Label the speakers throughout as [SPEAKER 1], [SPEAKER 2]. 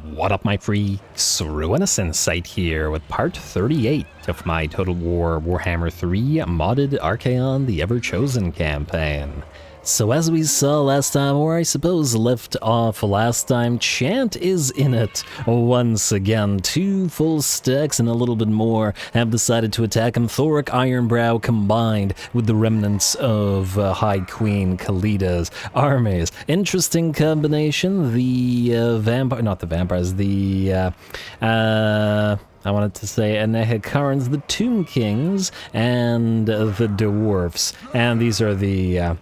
[SPEAKER 1] What up, my freaks? RuinusInsight here with part 38 of my Total War Warhammer 3 modded Archaon the Everchosen campaign. So as we saw last time, or I suppose left off last time, Chant is in it once again. 2 full stacks and a little bit more have decided to attack him. Thoric Ironbrow combined with the remnants of High Queen Kalida's armies. Interesting combination. The I wanted to say Nehekarans, the Tomb Kings, and the Dwarfs. And these are the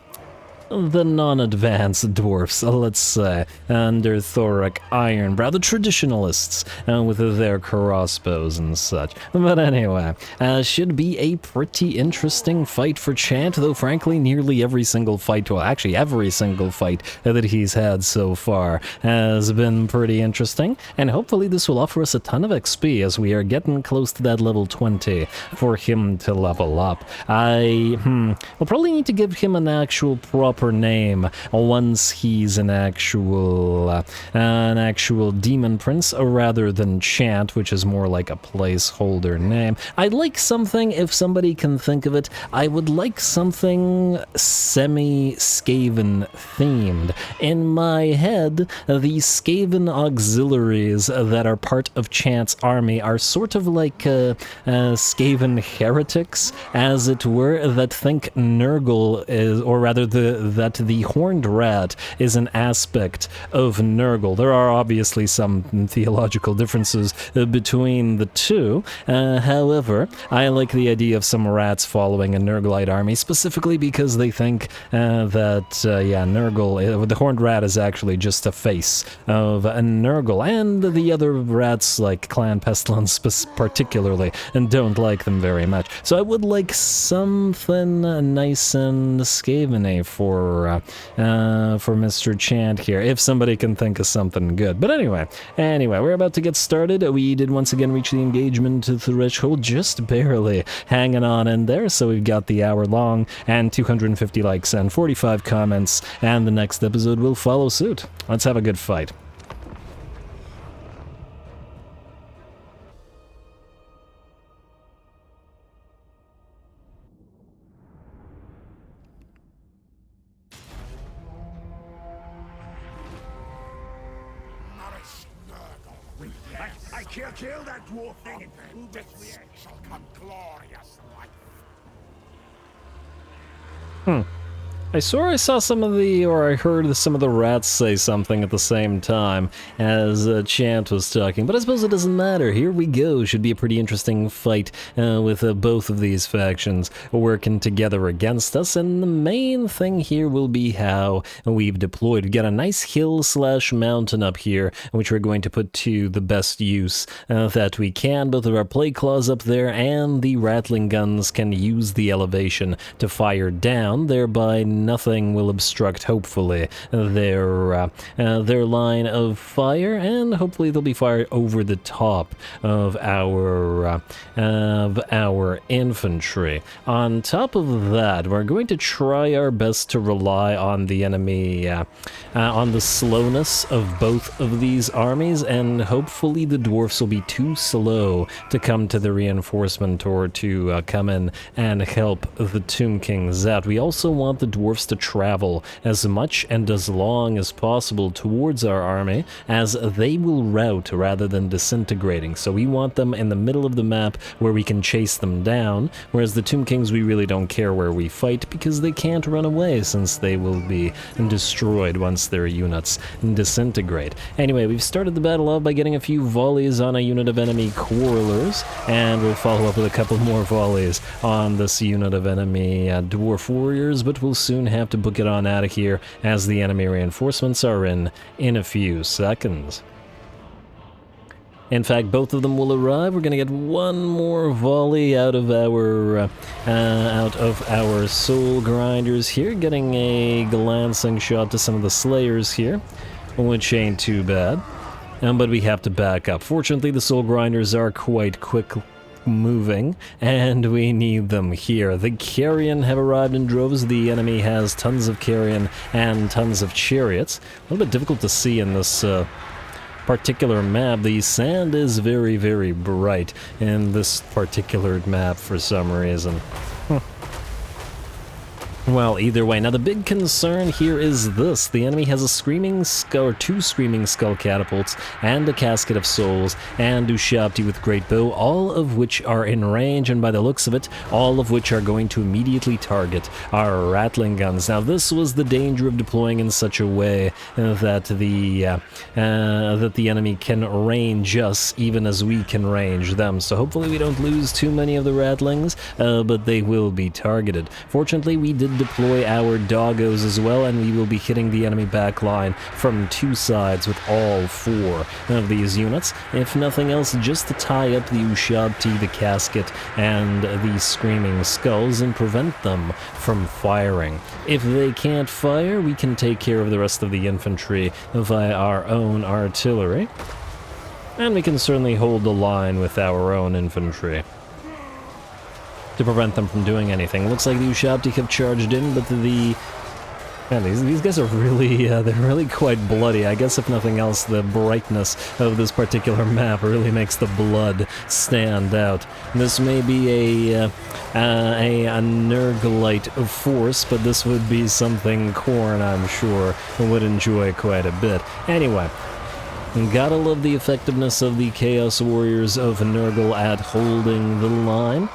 [SPEAKER 1] non-advanced dwarfs, let's say, under Thoric Ironbrow, the traditionalists, with their crossbows and such. But anyway, should be a pretty interesting fight for Chant, though frankly nearly every single fight, well actually every single fight that he's had so far has been pretty interesting, and hopefully this will offer us a ton of XP as we are getting close to that level 20 for him to level up. We'll probably need to give him an actual proper name once he's an actual demon prince rather than Chant, which is more like a placeholder name. I'd like something, if somebody can think of it, I would like something semi-Skaven themed. In my head, the Skaven auxiliaries that are part of Chant's army are sort of like Skaven heretics, as it were, that think Nurgle is, or rather that the Horned Rat is an aspect of Nurgle. There are obviously some theological differences between the two. However, I like the idea of some rats following a Nurglite army, specifically because they think Nurgle, the Horned Rat is actually just a face of a Nurgle, and the other rats, like Clan Pestilence particularly, and don't like them very much. So I would like something nice and Skaven-y for Mr. Chant here, if somebody can think of something good. But anyway, we're about to get started. We did once again reach the engagement threshold, just barely hanging on in there, so we've got the hour long and 250 likes and 45 comments, and the next episode will follow suit. Let's have a good fight.
[SPEAKER 2] Kill that dwarf thing and death shall come glorious life.
[SPEAKER 1] I swore I saw some of I heard some of the rats say something at the same time as Chant was talking, but I suppose it doesn't matter. Here we go. Should be a pretty interesting fight with both of these factions working together against us, and the main thing here will be how we've deployed. We've got a nice hill/mountain up here, which we're going to put to the best use that we can. Both of our plague claws up there and the rattling guns can use the elevation to fire down, thereby nothing will obstruct, hopefully, their line of fire, and hopefully they'll be fired over the top of our infantry. On top of that, we're going to try our best to rely on the enemy, on the slowness of both of these armies, and hopefully the dwarfs will be too slow to come to the reinforcement or to come in and help the Tomb Kings out. We also want the dwarfs to travel as much and as long as possible towards our army, as they will rout rather than disintegrating. So we want them in the middle of the map where we can chase them down, whereas the Tomb Kings, we really don't care where we fight because they can't run away since they will be destroyed once their units disintegrate. Anyway, we've started the battle off by getting a few volleys on a unit of enemy quarrelers, and we'll follow up with a couple more volleys on this unit of enemy dwarf warriors, but we'll soon have to book it on out of here as the enemy reinforcements are in a few seconds. In fact, both of them will arrive. We're going to get one more volley out of our soul grinders here, getting a glancing shot to some of the slayers here, which ain't too bad. But we have to back up. Fortunately, the soul grinders are quite quick moving, and we need them here. The carrion have arrived in droves. The enemy has tons of carrion and tons of chariots. A little bit difficult to see in this particular map, the sand is very, very bright in this particular map for some reason. Well, either way, now the big concern here is this. The enemy has a Screaming Skull, or 2 Screaming Skull catapults, and a Casket of Souls, and Ushabti with Great Bow, all of which are in range, and by the looks of it, all of which are going to immediately target our Rattling Guns. Now, this was the danger of deploying in such a way that the enemy can range us, even as we can range them. So hopefully we don't lose too many of the Rattlings, but they will be targeted. Fortunately, we did deploy our doggos as well, and we will be hitting the enemy backline from 2 sides with all 4 of these units. If nothing else, just to tie up the Ushabti, the Casket, and the Screaming Skulls and prevent them from firing. If they can't fire, we can take care of the rest of the infantry via our own artillery. And we can certainly hold the line with our own infantry to prevent them from doing anything. Looks like the Ushabti have charged in, but these guys are really, they're really quite bloody. I guess if nothing else, the brightness of this particular map really makes the blood stand out. This may be a Nurglite force, but this would be something Khorne, I'm sure, would enjoy quite a bit. Anyway, gotta love the effectiveness of the Chaos Warriors of Nurgle at holding the line.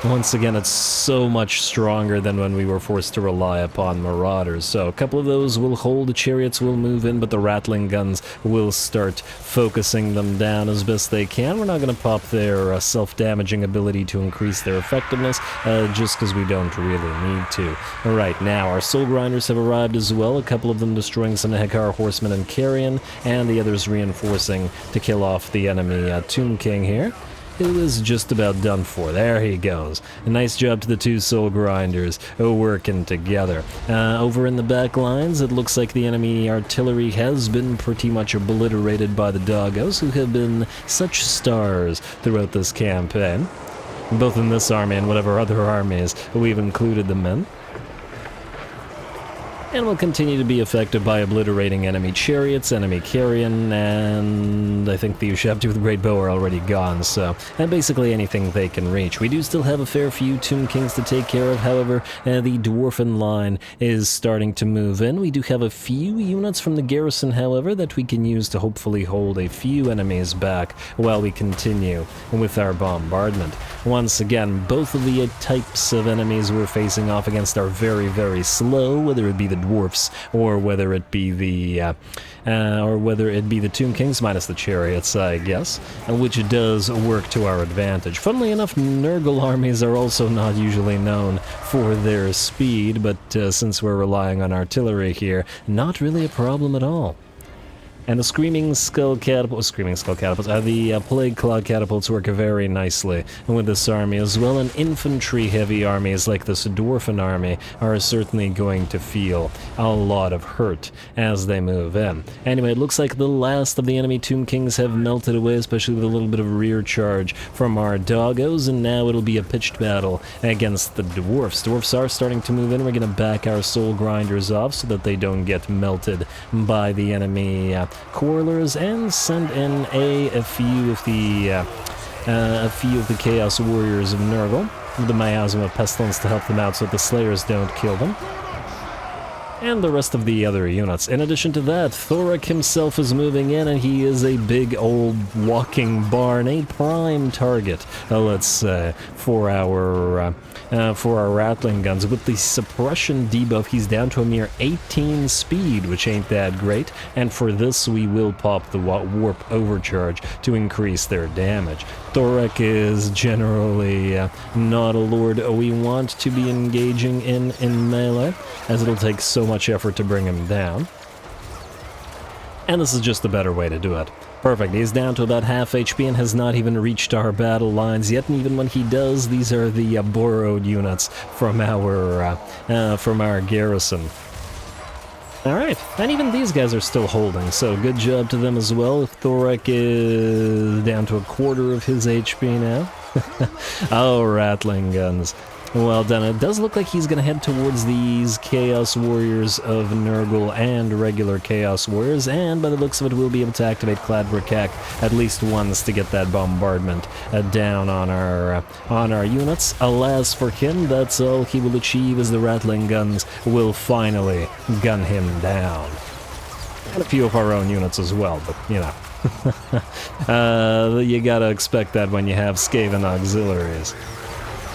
[SPEAKER 1] Once again, it's so much stronger than when we were forced to rely upon Marauders. So a couple of those will hold, the chariots will move in, but the Rattling Guns will start focusing them down as best they can. We're not going to pop their self-damaging ability to increase their effectiveness, just because we don't really need to. Alright, now our Soul Grinders have arrived as well, a couple of them destroying some Hekar Horsemen and Carrion, and the others reinforcing to kill off the enemy Tomb King here. It was just about done for. There he goes. A nice job to the 2 Soul Grinders working together. Over in the back lines, it looks like the enemy artillery has been pretty much obliterated by the doggos, who have been such stars throughout this campaign, both in this army and whatever other armies we've included them in. And will continue to be effective by obliterating enemy chariots, enemy carrion, and I think the Ushabti with Great Bow are already gone, so and basically anything they can reach. We do still have a fair few Tomb Kings to take care of, however, the Dwarfen line is starting to move in. We do have a few units from the garrison, however, that we can use to hopefully hold a few enemies back while we continue with our bombardment. Once again, both of the types of enemies we're facing off against are very, very slow, whether it be the Dwarfs or whether it be the Tomb Kings, minus the chariots, I guess, which does work to our advantage. Funnily enough, Nurgle armies are also not usually known for their speed, but since we're relying on artillery here, not really a problem at all. And the Screaming Skull catapults, the Plague Claw catapults work very nicely with this army as well, and infantry-heavy armies like this Dwarfen army are certainly going to feel a lot of hurt as they move in. Anyway, it looks like the last of the enemy Tomb Kings have melted away, especially with a little bit of rear charge from our doggos, and now it'll be a pitched battle against the Dwarfs. Dwarfs are starting to move in. We're going to back our Soul Grinders off so that they don't get melted by the enemy Quarrelers, and send in a few of the Chaos Warriors of Nurgle with the Miasma of Pestilence to help them out so that the Slayers don't kill them. And the rest of the other units. In addition to that, Thor himself is moving in, and he is a big old walking barn, a prime target, let's say, for our Rattling Guns. With the suppression debuff, he's down to a mere 18 speed, which ain't that great, and for this we will pop the Warp Overcharge to increase their damage. Thorek is generally not a lord we want to be engaging in melee, as it'll take so much effort to bring him down. And this is just a better way to do it. Perfect, he's down to about half HP and has not even reached our battle lines yet, and even when he does, these are the borrowed units from our garrison. Alright, and even these guys are still holding, so good job to them as well. Thorek is down to a quarter of his HP now. Oh, Rattling Guns. Well done. It does look like he's going to head towards these Chaos Warriors of Nurgle and regular Chaos Warriors, and by the looks of it, we'll be able to activate Cladbricak at least once to get that bombardment down on our units. Alas for him, that's all he will achieve, as the Rattling Guns will finally gun him down. And a few of our own units as well, but, you know. You gotta expect that when you have Skaven auxiliaries.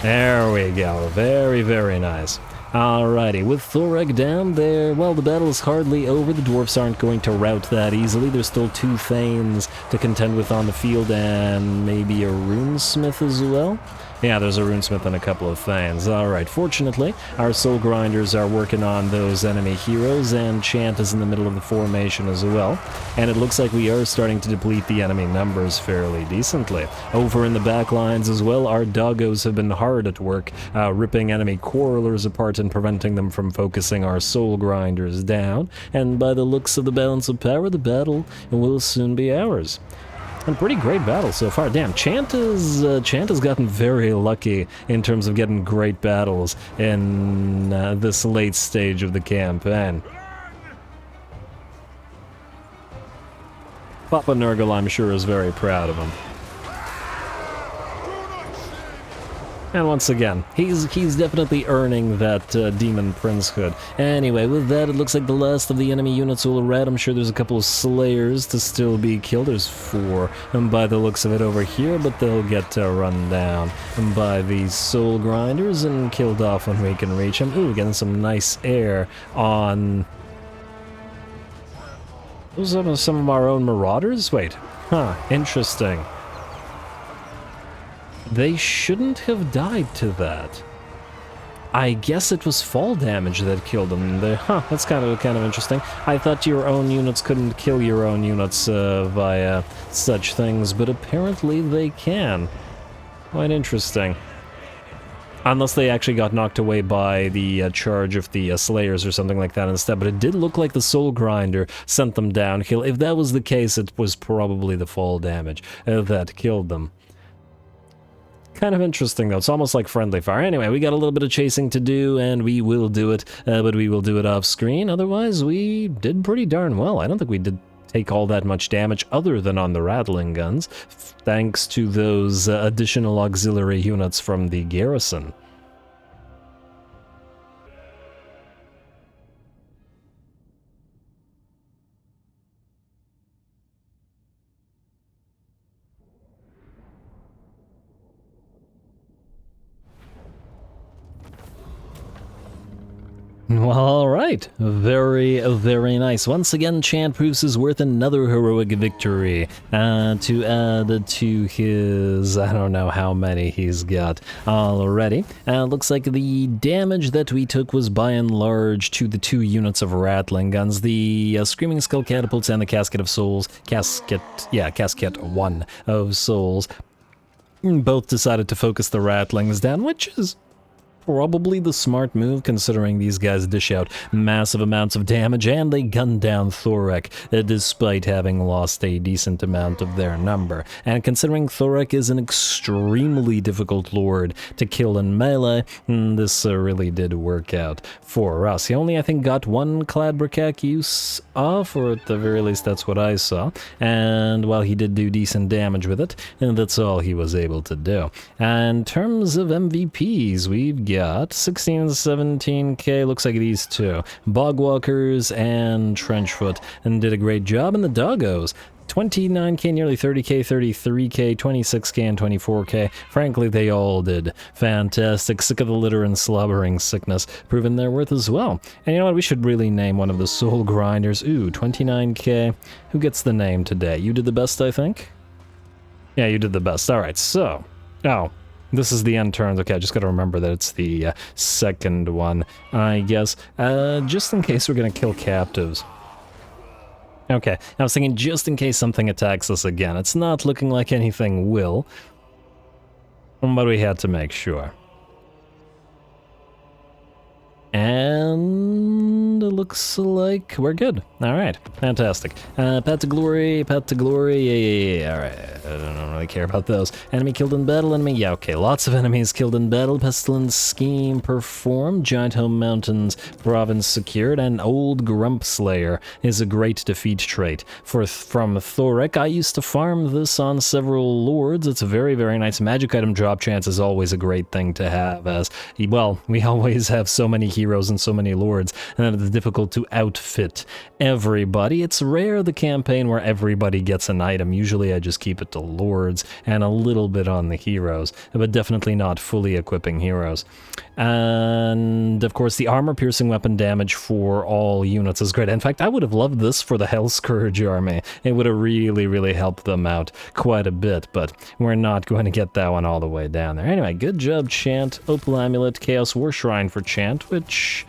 [SPEAKER 1] There we go. Very, very nice. Alrighty, with Thorek down there, well, the battle is hardly over. The Dwarfs aren't going to rout that easily. There's still 2 Thanes to contend with on the field, and maybe a Runesmith as well. Yeah, there's a Runesmith and a couple of Thanes. Alright, fortunately, our Soul Grinders are working on those enemy heroes, and Chant is in the middle of the formation as well. And it looks like we are starting to deplete the enemy numbers fairly decently. Over in the back lines as well, our Doggos have been hard at work, ripping enemy Quarrelers apart and preventing them from focusing our Soul Grinders down. And by the looks of the balance of power, the battle will soon be ours. And pretty great battle so far. Damn, Chant has gotten very lucky in terms of getting great battles in this late stage of the campaign. Papa Nurgle, I'm sure, is very proud of him. And once again, he's definitely earning that Demon Princehood. Anyway, with that, it looks like the last of the enemy units will rat. I'm sure there's a couple of Slayers to still be killed. There's 4, by the looks of it over here, but they'll get run down by these Soul Grinders and killed off when we can reach them. Ooh, getting some nice air on... Those are some of our own Marauders? Wait. Huh, interesting. They shouldn't have died to that. I guess it was fall damage that killed them. That's kind of interesting. I thought your own units couldn't kill your own units via such things, but apparently they can. Quite interesting. Unless they actually got knocked away by the charge of the Slayers or something like that instead. But it did look like the Soul Grinder sent them downhill. If that was the case, it was probably the fall damage that killed them. Kind of interesting, though. It's almost like friendly fire. Anyway, we got a little bit of chasing to do, and we will do it, but we will do it off-screen. Otherwise, we did pretty darn well. I don't think we did take all that much damage other than on the Rattling Guns, thanks to those additional auxiliary units from the garrison. All right, very, very nice. Once again, Chant proves his worth, another heroic victory to add to his, I don't know how many he's got already. Looks like the damage that we took was by and large to the 2 units of Rattling Guns, the Screaming Skull Catapults and the Casket of Souls, Casket 1 of Souls. Both decided to focus the Rattlings down, which is probably the smart move, considering these guys dish out massive amounts of damage, and they gun down Thorek, despite having lost a decent amount of their number. And considering Thorek is an extremely difficult lord to kill in melee, this really did work out for us. He only, I think, got 1 Cladbricak use off, or at the very least that's what I saw, and while he did do decent damage with it, and that's all he was able to do. And in terms of MVPs, we've got 16, 17k, looks like these 2. Bogwalkers and Trenchfoot, and did a great job, and the Doggos. 29k, nearly 30k, 33k, 26k, and 24k. Frankly, they all did fantastic. Sick of the litter and slobbering sickness, proving their worth as well. And you know what, we should really name one of the Soul Grinders. Ooh, 29k. Who gets the name today? You did the best, I think? Yeah, you did the best. Alright, so... Oh. This is the end turns. Okay, I just gotta remember that it's the second one, I guess. Just in case we're gonna kill captives. Okay, I was thinking just in case something attacks us again. It's not looking like anything will, but we had to make sure. And it looks like we're good. All right, fantastic. Path to glory, yeah. All right, I don't really care about those. Enemy killed in battle, enemy, yeah, okay. Lots of enemies killed in battle. Pestilence scheme performed. Giant home mountains province secured. And old Grump Slayer is a great defeat trait. From Thoric, I used to farm this on several lords. It's a very, very nice magic item drop chance is always a great thing to have, as, well, we always have so many heroes and so many lords, and it's difficult to outfit everybody. It's rare the campaign where everybody gets an item. Usually I just keep it to lords and a little bit on the heroes, but definitely not fully equipping heroes. And of course the armor-piercing weapon damage for all units is great. In fact, I would have loved this for the Hell Scourge army. It would have really, really helped them out quite a bit, but we're not going to get that one all the way down there. Anyway, good job, Chant. Opal Amulet, Chaos War Shrine for Chant, which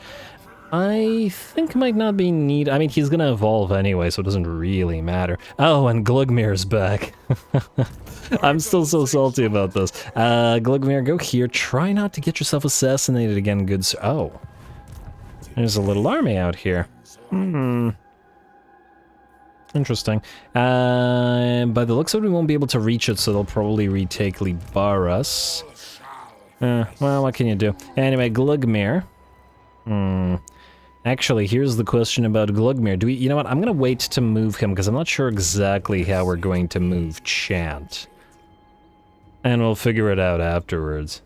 [SPEAKER 1] I think might not be needed. I mean, he's gonna evolve anyway, so it doesn't really matter. Oh, and Glugmir's back. I'm still so salty about this. Glugmir, go here. Try not to get yourself assassinated again, good sir. Oh. There's a little army out here. Interesting. By the looks of it, we won't be able to reach it, so they'll probably retake Libaras. Well, what can you do? Anyway, Glugmir. Actually, here's the question about Glugmir. Do we, you know what, I'm gonna wait to move him, because I'm not sure exactly how we're going to move Chant. And we'll figure it out afterwards.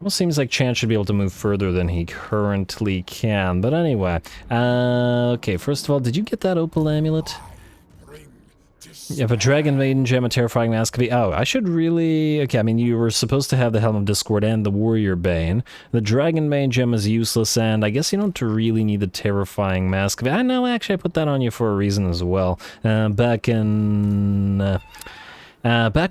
[SPEAKER 1] Well, seems like Chant should be able to move further than he currently can, but anyway. Okay, first of all, did you get that Opal Amulet? You have a Dragon Maiden Gem, a Terrifying Mask. Oh, I should really... Okay, I mean, you were supposed to have the Helm of Discord and the Warrior Bane. The Dragon Maiden Gem is useless, and I guess you don't really need the Terrifying Mask. I know, actually, I put that on you for a reason as well. Back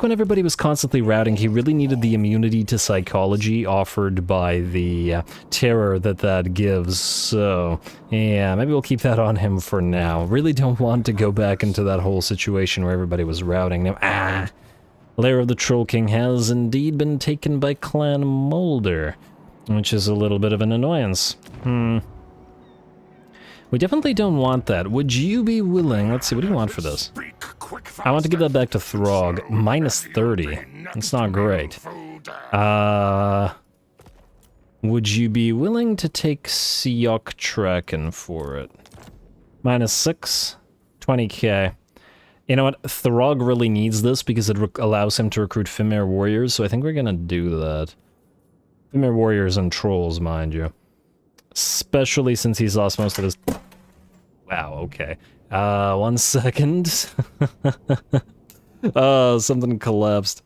[SPEAKER 1] when everybody was constantly routing, he really needed the immunity to psychology offered by the terror that gives, so yeah, maybe we'll keep that on him for now. Really don't want to go back into that whole situation where everybody was routing. Now, Lair of the Troll King has indeed been taken by Clan Molder, which is a little bit of an annoyance. We definitely don't want that. Would you be willing... Let's see, what do you want for this? I want to give that back to Throg. Minus 30. That's not great. Would you be willing to take Siok Traken for it? Minus 6? 20k. You know what? Throg really needs this because it allows him to recruit Fimir warriors, so I think we're gonna do that. Fimir warriors and trolls, mind you. Especially since he's lost most of his... Wow, okay. 1 second. Something collapsed.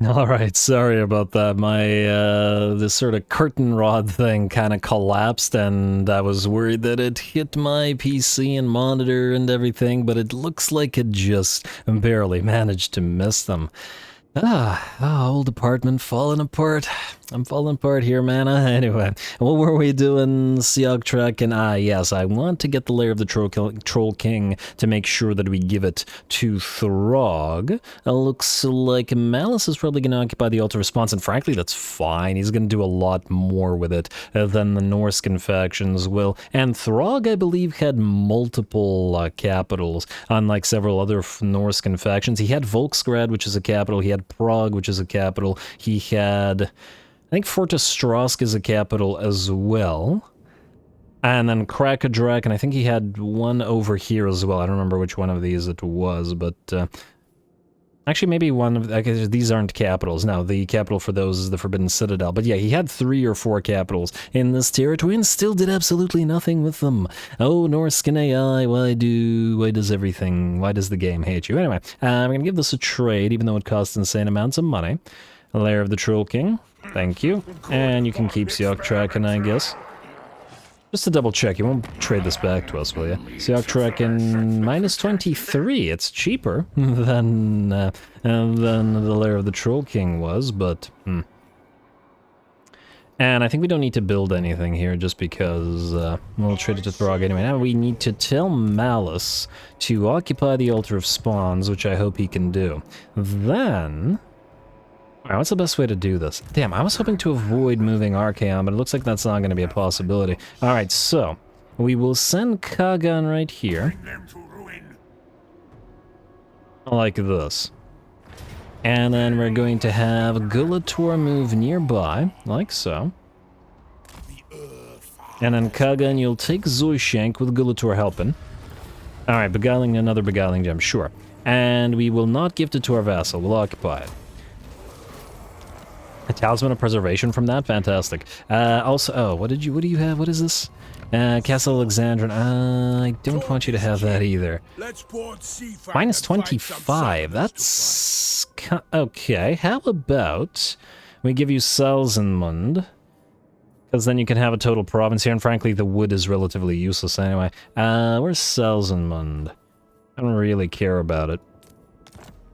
[SPEAKER 1] Alright, sorry about that. My, this sort of curtain rod thing kind of collapsed, and I was worried that it hit my PC and monitor and everything, but it looks like it just barely managed to miss them. Old apartment falling apart. I'm falling apart here, man. Anyway, what were we doing? Siog Trek, and yes, I want to get the Lair of the Troll King to make sure that we give it to Throg. It looks like Malice is probably going to occupy the Altar Response, and frankly, that's fine. He's going to do a lot more with it than the Norscan factions will. And Throg, I believe, had multiple capitals, unlike several other Norscan factions. He had Volksgrad, which is a capital. He had Prague, which is a capital. He had... I think Fortis Strask is a capital as well. And then Krakadrak, and I think he had one over here as well. I don't remember which one of these it was, but... actually, maybe one of... these aren't capitals. No, the capital for those is the Forbidden Citadel. But yeah, he had 3 or 4 capitals in this territory and still did absolutely nothing with them. Oh, Norscan AI, why does the game hate you? Anyway, I'm going to give this a trade, even though it costs insane amounts of money. Lair of the Troll King. Thank you. And you can keep Siok Traken, I guess. Just to double check, you won't trade this back to us, will you? Siok Traken minus 23. It's cheaper than the Lair of the Troll King was, but... And I think we don't need to build anything here just because we'll trade it to Throg anyway. Now we need to tell Malice to occupy the Altar of Spawns, which I hope he can do. Then... Alright, what's the best way to do this? Damn, I was hoping to avoid moving Archaon, but it looks like that's not going to be a possibility. Alright, so we will send Kagan right here.
[SPEAKER 2] Bring them to ruin.
[SPEAKER 1] Like this. And then we're going to have Gulator move nearby, like so. And then Kagan, you'll take Zoishank with Gulator helping. Alright, beguiling, another beguiling gem, sure. And we will not gift it to our vassal, we'll occupy it. A talisman of preservation from that? Fantastic. Also, oh, what do you have? What is this? Castle Alexandrin. I don't want you to have that either. Minus 25. That's... okay, how about we give you Selzenmund? Because then you can have a total province here, and frankly, the wood is relatively useless anyway. Where's Selzenmund? I don't really care about it.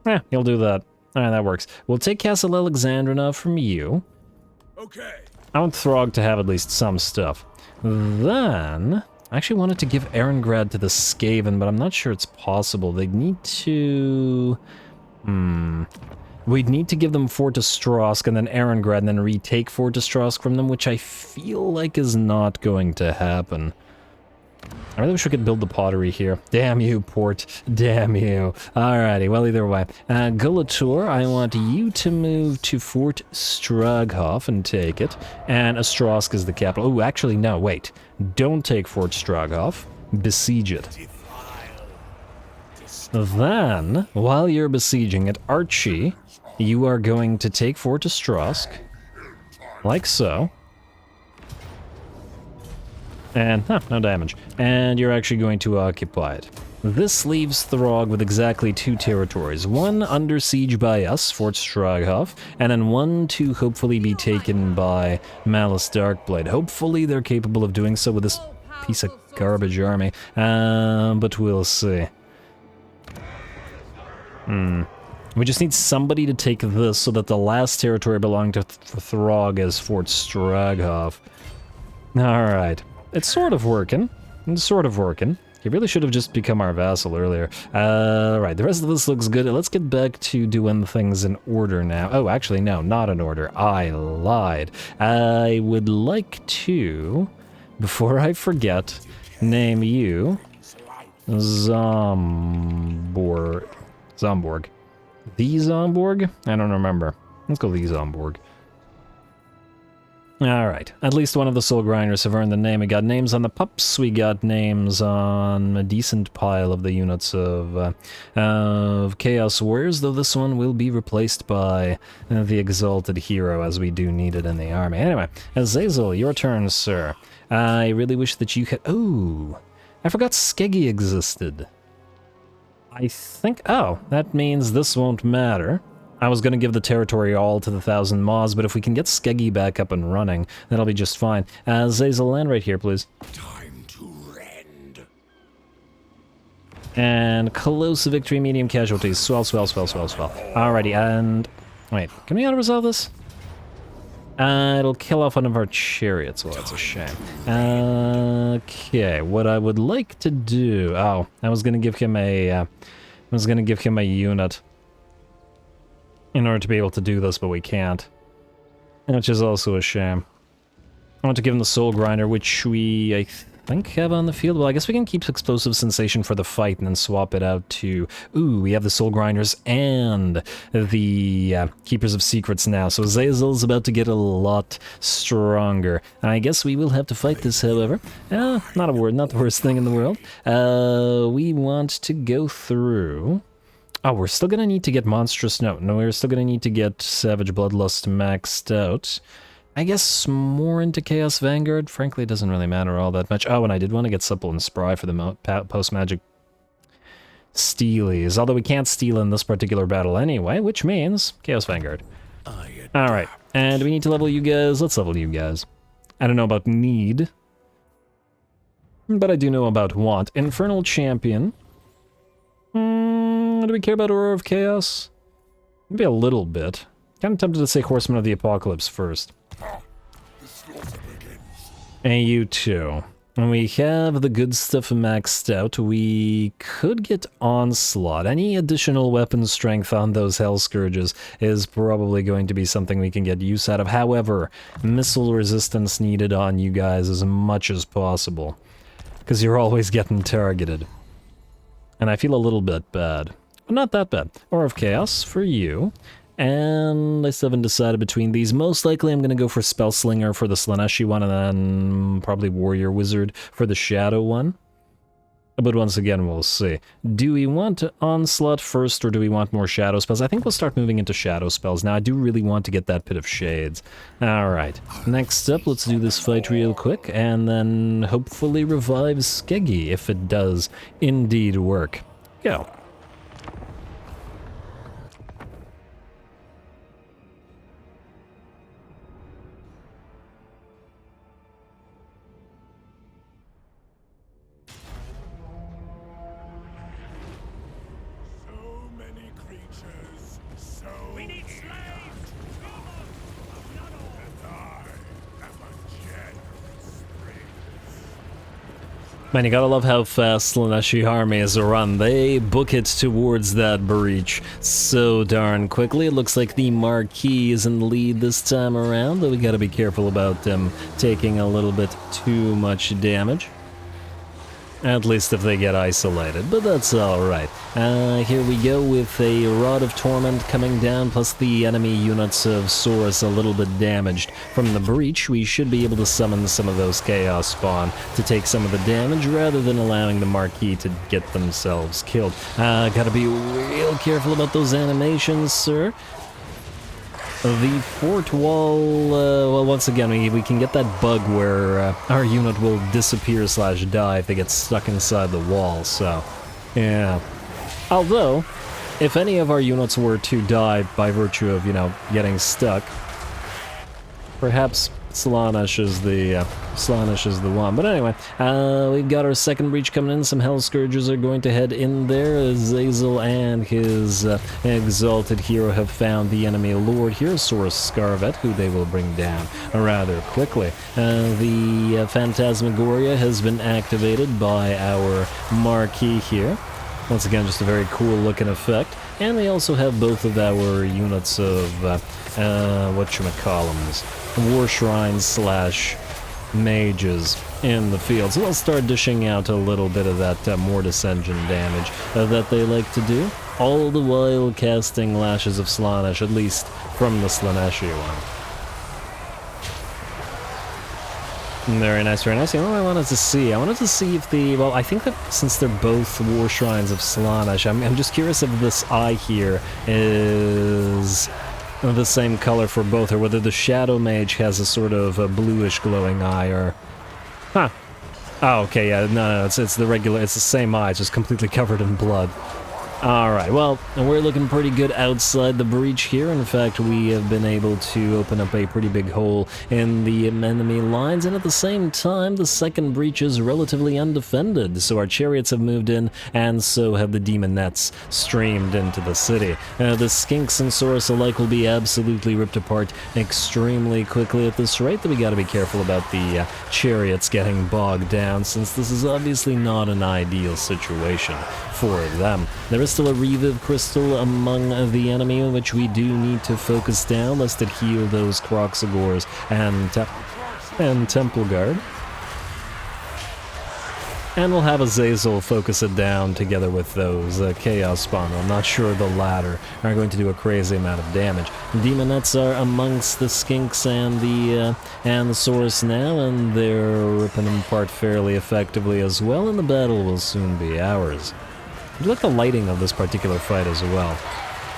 [SPEAKER 1] Yeah, he'll do that. Alright, that works. We'll take Castle Alexandrina from you.
[SPEAKER 2] Okay.
[SPEAKER 1] I want Throg to have at least some stuff. Then, I actually wanted to give Erengrad to the Skaven, but I'm not sure it's possible. They'd need to... We'd need to give them Fort Ostrosk and then Erengrad and then retake Fort Ostrosk from them, which I feel like is not going to happen. I really wish we could build the pottery here. Damn you, Port. Damn you. Alrighty, well, either way. Gulator, I want you to move to Fort Straghoff and take it. And Ostrosk is the capital. Oh, actually, no, wait. Don't take Fort Straghoff. Besiege it. Then, while you're besieging it, Archie, you are going to take Fort Ostrosk. Like so. And, no damage. And you're actually going to occupy it. This leaves Throg with exactly 2 territories. One under siege by us, Fort Straghoff, and then one to hopefully be taken by Malice Darkblade. Hopefully they're capable of doing so with this piece of garbage army. But we'll see. We just need somebody to take this so that the last territory belonging to Throg is Fort Straghoff. Alright. It's sort of working. It's sort of working. He really should have just become our vassal earlier. Right, the rest of this looks good. Let's get back to doing things in order now. Oh, actually, no, not in order. I lied. I would like to, before I forget, name you Zomborg. The Zomborg? I don't remember. Let's go the Zomborg. Alright, at least one of the soul grinders have earned the name. We got names on the pups, we got names on a decent pile of the units of Chaos Warriors, though this one will be replaced by the Exalted Hero, as we do need it in the army. Anyway, Azazel, your turn, sir. I really wish that you had... Oh, I forgot Skeggy existed. I think... Oh, that means this won't matter. I was going to give the territory all to the 1,000 Maws, but if we can get Skeggy back up and running, that'll be just fine. Zazel, land right here, please.
[SPEAKER 2] Time to rend.
[SPEAKER 1] And close victory, medium casualties. Swell. Alrighty, and... Wait, can we auto-resolve this? It'll kill off one of our chariots. Well, that's a shame. Okay, what I would like to do... Oh, I was going to give him a... unit in order to be able to do this, but we can't. Which is also a shame. I want to give him the Soul Grinder, which we, I think, have on the field. Well, I guess we can keep Explosive Sensation for the fight and then swap it out to... Ooh, we have the Soul Grinders and the Keepers of Secrets now. So Zazel's about to get a lot stronger. I guess we will have to fight this, however. Not the worst thing in the world. We want to go through... Oh, we're still gonna need to get Monstrous... No, we're still gonna need to get Savage Bloodlust maxed out. I guess more into Chaos Vanguard. Frankly, it doesn't really matter all that much. Oh, and I did want to get Supple and Spry for the post-magic Steelies. Although we can't steal in this particular battle anyway, which means Chaos Vanguard. Alright, and we need to level you guys. Let's level you guys. I don't know about need, but I do know about want. Infernal Champion. Do we care about Aurora of Chaos? Maybe a little bit. Kind of tempted to say Horseman of the Apocalypse first. And you too. And we have the good stuff maxed out. We could get Onslaught. Any additional weapon strength on those Hell Scourges is probably going to be something we can get use out of. However, missile resistance needed on you guys as much as possible, because you're always getting targeted. And I feel a little bit bad, but not that bad. Aura of Chaos for you. And I still haven't decided between these. Most likely I'm going to go for Spellslinger for the Slaanesh one, and then probably Warrior Wizard for the Shadow one. But once again, we'll see. Do we want Onslaught first, or do we want more Shadow spells? I think we'll start moving into Shadow spells. Now, I do really want to get that Pit of Shades. Alright, next up, let's do this fight real quick, and then hopefully revive Skeggy, if it does indeed work. Go. Man, you gotta love how fast Slaanesh armies run. They book it towards that breach so darn quickly. It looks like the Marquis is in the lead this time around, though we gotta be careful about them taking a little bit too much damage. At least if they get isolated, but that's alright. Here we go with a Rod of Torment coming down, plus the enemy units of Source a little bit damaged. From the breach, we should be able to summon some of those Chaos Spawn to take some of the damage, rather than allowing the Marquis to get themselves killed. Gotta be real careful about those animations, sir. The fort wall, well, once again, we can get that bug where our unit will disappear / die if they get stuck inside the wall, so, yeah. Although, if any of our units were to die by virtue of, you know, getting stuck, perhaps Slaanesh is the one. But anyway, we've got our second breach coming in. Some Hell Scourges are going to head in there. Azazel and his exalted hero have found the enemy lord here, Source Scarvet, who they will bring down rather quickly. The Phantasmagoria has been activated by our Marquis here. Once again, just a very cool looking effect. And we also have both of our units of, whatchamacallums, War Shrines / mages in the field. So they'll start dishing out a little bit of that Mortis Engine damage that they like to do, all the while casting Lashes of Slaanesh, at least from the Slaaneshi one. Very nice, very nice. You know what I wanted to see? I wanted to see if the... Well, I think that since they're both War Shrines of Slaanesh, I'm just curious if this eye here is the same color for both, or whether the Shadow Mage has a sort of a bluish glowing eye, or... Huh. Oh, okay, yeah, no, it's the regular... It's the same eye, it's just completely covered in blood. Alright, well, we're looking pretty good outside the breach here. In fact, we have been able to open up a pretty big hole in the enemy lines, and at the same time, the second breach is relatively undefended, so our chariots have moved in, and so have the demonettes streamed into the city. The skinks and Saurus alike will be absolutely ripped apart extremely quickly at this rate, though we gotta be careful about the chariots getting bogged down, since this is obviously not an ideal situation for them. There is still a Revive Crystal among the enemy, which we do need to focus down, lest it heal those Croxagors and Temple Guard. And we'll have Azazel focus it down together with those Chaos Spawn. I'm not sure the latter are going to do a crazy amount of damage. Demonettes are amongst the Skinks and the Saurus now, and they're ripping them apart fairly effectively as well, and the battle will soon be ours. I like the lighting of this particular fight as well.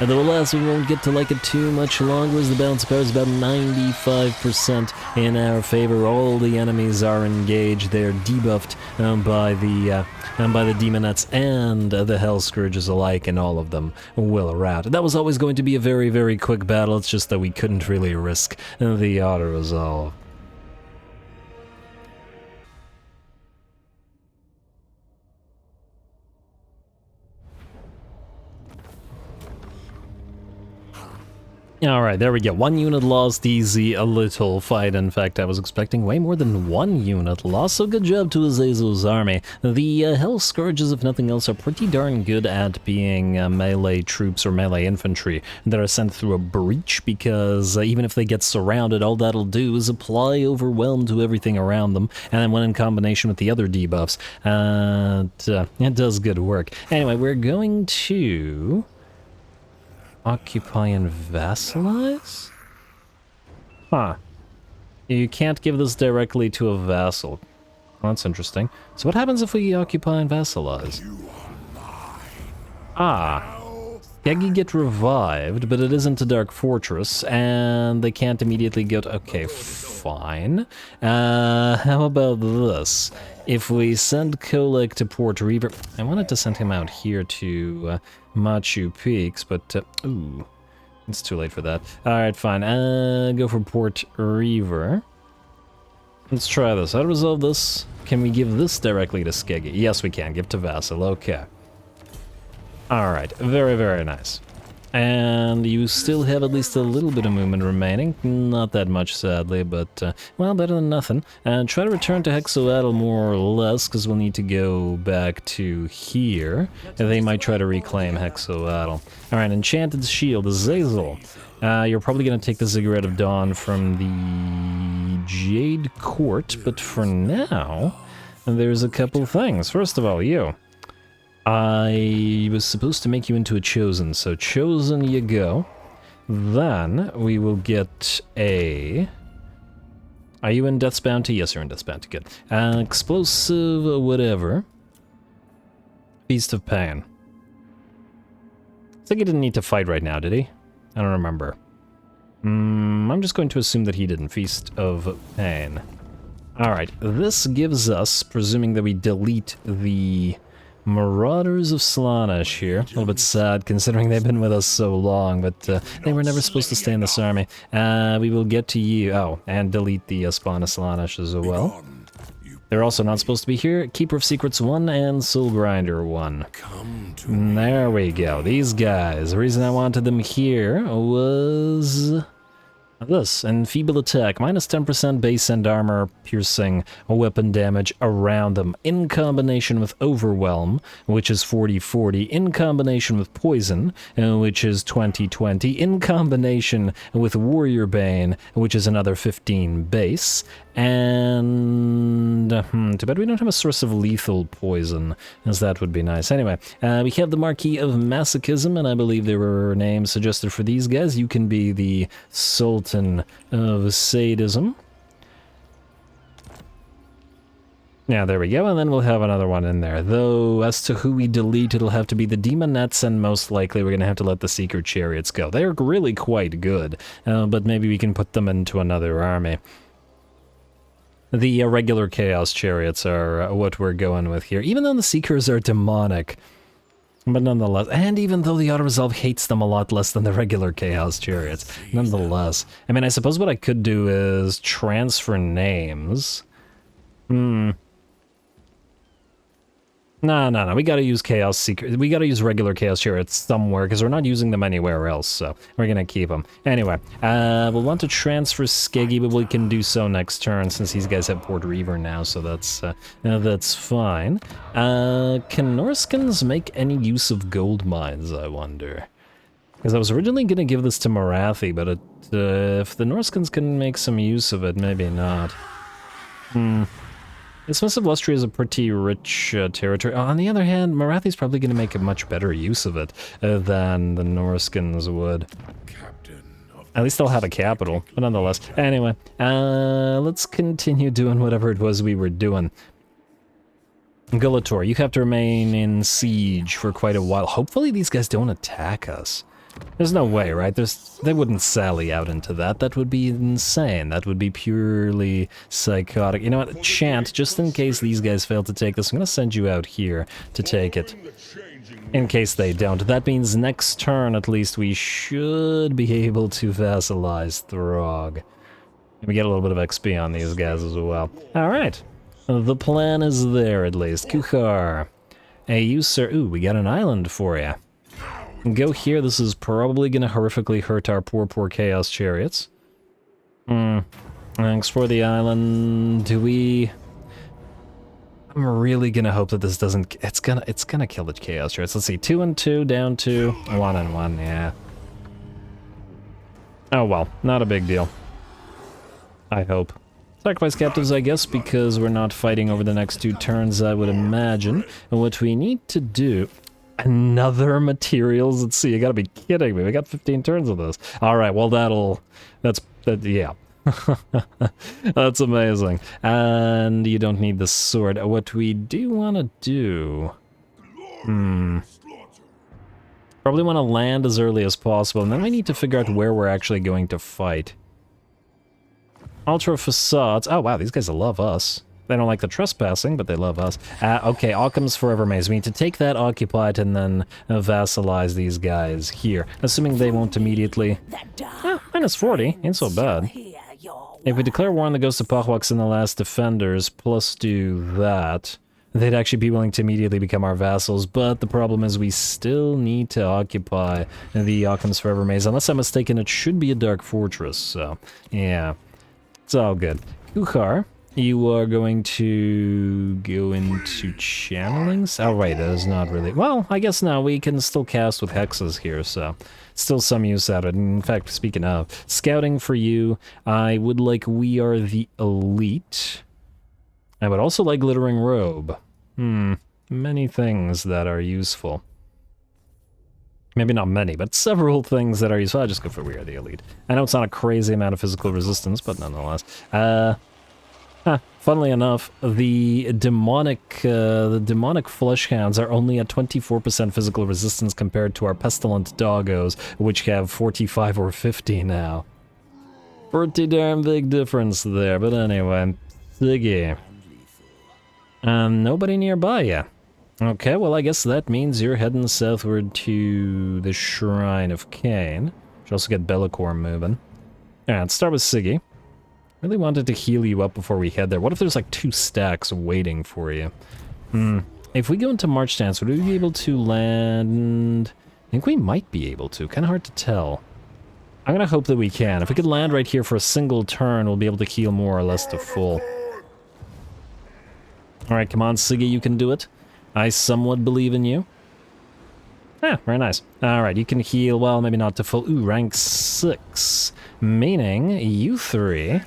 [SPEAKER 1] And alas, we won't get to like it too much longer, as the balance of power is about 95% in our favor. All the enemies are engaged. They're debuffed by the Demonettes and the Hell Scourges alike, and all of them will rout. That was always going to be a very, very quick battle. It's just that we couldn't really risk the auto-resolve. Alright, there we go. 1 unit lost, easy, a little fight. In fact, I was expecting way more than 1 unit lost, so good job to Azazel's army. The Hell Scourges, if nothing else, are pretty darn good at being melee troops or melee infantry that are sent through a breach, because even if they get surrounded, all that'll do is apply Overwhelm to everything around them, and then when in combination with the other debuffs, it does good work. Anyway, we're going to occupy and vassalize? Huh. You can't give this directly to a vassal. Well, that's interesting. So what happens if we occupy and vassalize? Ah. Skeggy get revived, but it isn't a Dark Fortress, and they can't immediately go to... Okay, fine. How about this? If we send Kolek to Port Reaver... I wanted to send him out here to Machu Peaks, but... ooh, it's too late for that. Alright, fine. Go for Port Reaver. Let's try this. How to resolve this? Can we give this directly to Skeggy? Yes, we can. Give to Vassal. Okay. Alright, very, very nice. And you still have at least a little bit of movement remaining. Not that much, sadly, but, well, better than nothing. And try to return to Hexoatl more or less, because we'll need to go back to here. They might try to reclaim Hexoatl. Alright, Enchanted Shield, Azazel. You're probably going to take the Ziggurat of Dawn from the Jade Court, but for now, there's a couple things. First of all, you. I was supposed to make you into a Chosen, so Chosen you go. Then we will get a... Are you in Death's Bounty? Yes, you're in Death's Bounty, good. Explosive whatever. Feast of Pain. I think he didn't need to fight right now, did he? I don't remember. I'm just going to assume that he didn't. Feast of Pain. Alright, this gives us, presuming that we delete the... Marauders of Slaanesh here. A little bit sad considering they've been with us so long, but they were never supposed to stay in this army. We will get to you. Oh, and delete the Spawn of Slaanesh as well. They're also not supposed to be here. Keeper of Secrets 1 and Soul Grinder 1. There we go. These guys. The reason I wanted them here was... this, Enfeeble Attack, minus 10% base and armor piercing weapon damage around them, in combination with Overwhelm, which is 40-40, in combination with Poison, which is 20-20, in combination with Warrior Bane, which is another 15 base, and... too bad we don't have a source of lethal poison, as that would be nice. Anyway, we have the Marquis of Masochism, and I believe there were names suggested for these guys. You can be the Sultan of Sadism. Yeah, there we go, and then we'll have another one in there. Though, as to who we delete, it'll have to be the Demonettes, and most likely we're going to have to let the Seeker Chariots go. They're really quite good, but maybe we can put them into another army. The regular Chaos Chariots are what we're going with here, even though the Seekers are demonic. But nonetheless, and even though the Auto-Resolve hates them a lot less than the regular Chaos Chariots, nonetheless. I mean, I suppose what I could do is transfer names. No, we gotta use Chaos Seeker. We gotta use regular Chaos Chariots somewhere, because we're not using them anywhere else, so we're gonna keep them. Anyway, we'll want to transfer Skeggy, but we can do so next turn, since these guys have Port Reaver now, so that's fine. Can Norskins make any use of gold mines, I wonder? Because I was originally gonna give this to Marathi, but if the Norskins can make some use of it, maybe not. Dismissive Lustry is a pretty rich territory. On the other hand, Marathi's probably going to make a much better use of it than the Norskins would. At least they'll have a capital, but nonetheless. Anyway, let's continue doing whatever it was we were doing. Gulator, you have to remain in siege for quite a while. Hopefully these guys don't attack us. There's no way, right? They wouldn't sally out into that. That would be insane. That would be purely psychotic. You know what? Chant, just in case these guys fail to take this, I'm going to send you out here to take it. In case they don't. That means next turn, at least, we should be able to vassalize Throg. We get a little bit of XP on these guys as well. Alright. The plan is there, at least. Kuchar. Hey, you, sir. Ooh, we got an island for you. Go here. This is probably going to horrifically hurt our poor Chaos Chariots. Explore the island. Do we... I'm really gonna hope that this doesn't... It's gonna kill the Chaos Chariots. Let's see. 2 and 2, down to 1 and 1, yeah. Oh well, not a big deal. I hope. Sacrifice captives, I guess, because we're not fighting over the next 2 turns, I would imagine. And what we need to do... Another materials at sea. You gotta be kidding me. We got 15 turns of this. Alright, well yeah. That's amazing. And you don't need the sword. What we do want to do... Probably want to land as early as possible, and then we need to figure out where we're actually going to fight. Ultra facades. Oh wow, these guys love us. They don't like the trespassing, but they love us. Okay, Occam's Forever Maze. We need to take that, occupy it, and then vassalize these guys here. Assuming they won't immediately... minus 40. Ain't so bad. If we declare war on the Ghost of Pahwaks and the Last Defenders, plus do that, they'd actually be willing to immediately become our vassals, but the problem is we still need to occupy the Occam's Forever Maze. Unless I'm mistaken, it should be a Dark Fortress, so yeah. It's all good. Ukhar, you are going to go into channelings? Oh, right, that is not really... Well, I guess now we can still cast with hexes here, so... Still some use out of it. In fact, speaking of, scouting for you, I would like We Are the Elite. I would also like Glittering Robe. Many things that are useful. Maybe not many, but several things that are useful. I'll just go for We Are the Elite. I know it's not a crazy amount of physical resistance, but nonetheless. Funnily enough, the demonic fleshhounds are only at 24% physical resistance compared to our pestilent doggos, which have 45 or 50 now. Pretty darn big difference there, but anyway, Siggy. Nobody nearby yet. Okay, well I guess that means you're heading southward to the Shrine of Cain. Should also get Bellicor moving. Alright, let's start with Siggy. Really wanted to heal you up before we head there. What if there's like 2 stacks waiting for you? If we go into March stance, would we be able to land... I think we might be able to. Kind of hard to tell. I'm gonna hope that we can. If we could land right here for a single turn, we'll be able to heal more or less to full. Alright, come on, Siggy, you can do it. I somewhat believe in you. Yeah, very nice. Alright, you can heal, well, maybe not to full. Ooh, rank 6. Meaning, you 3...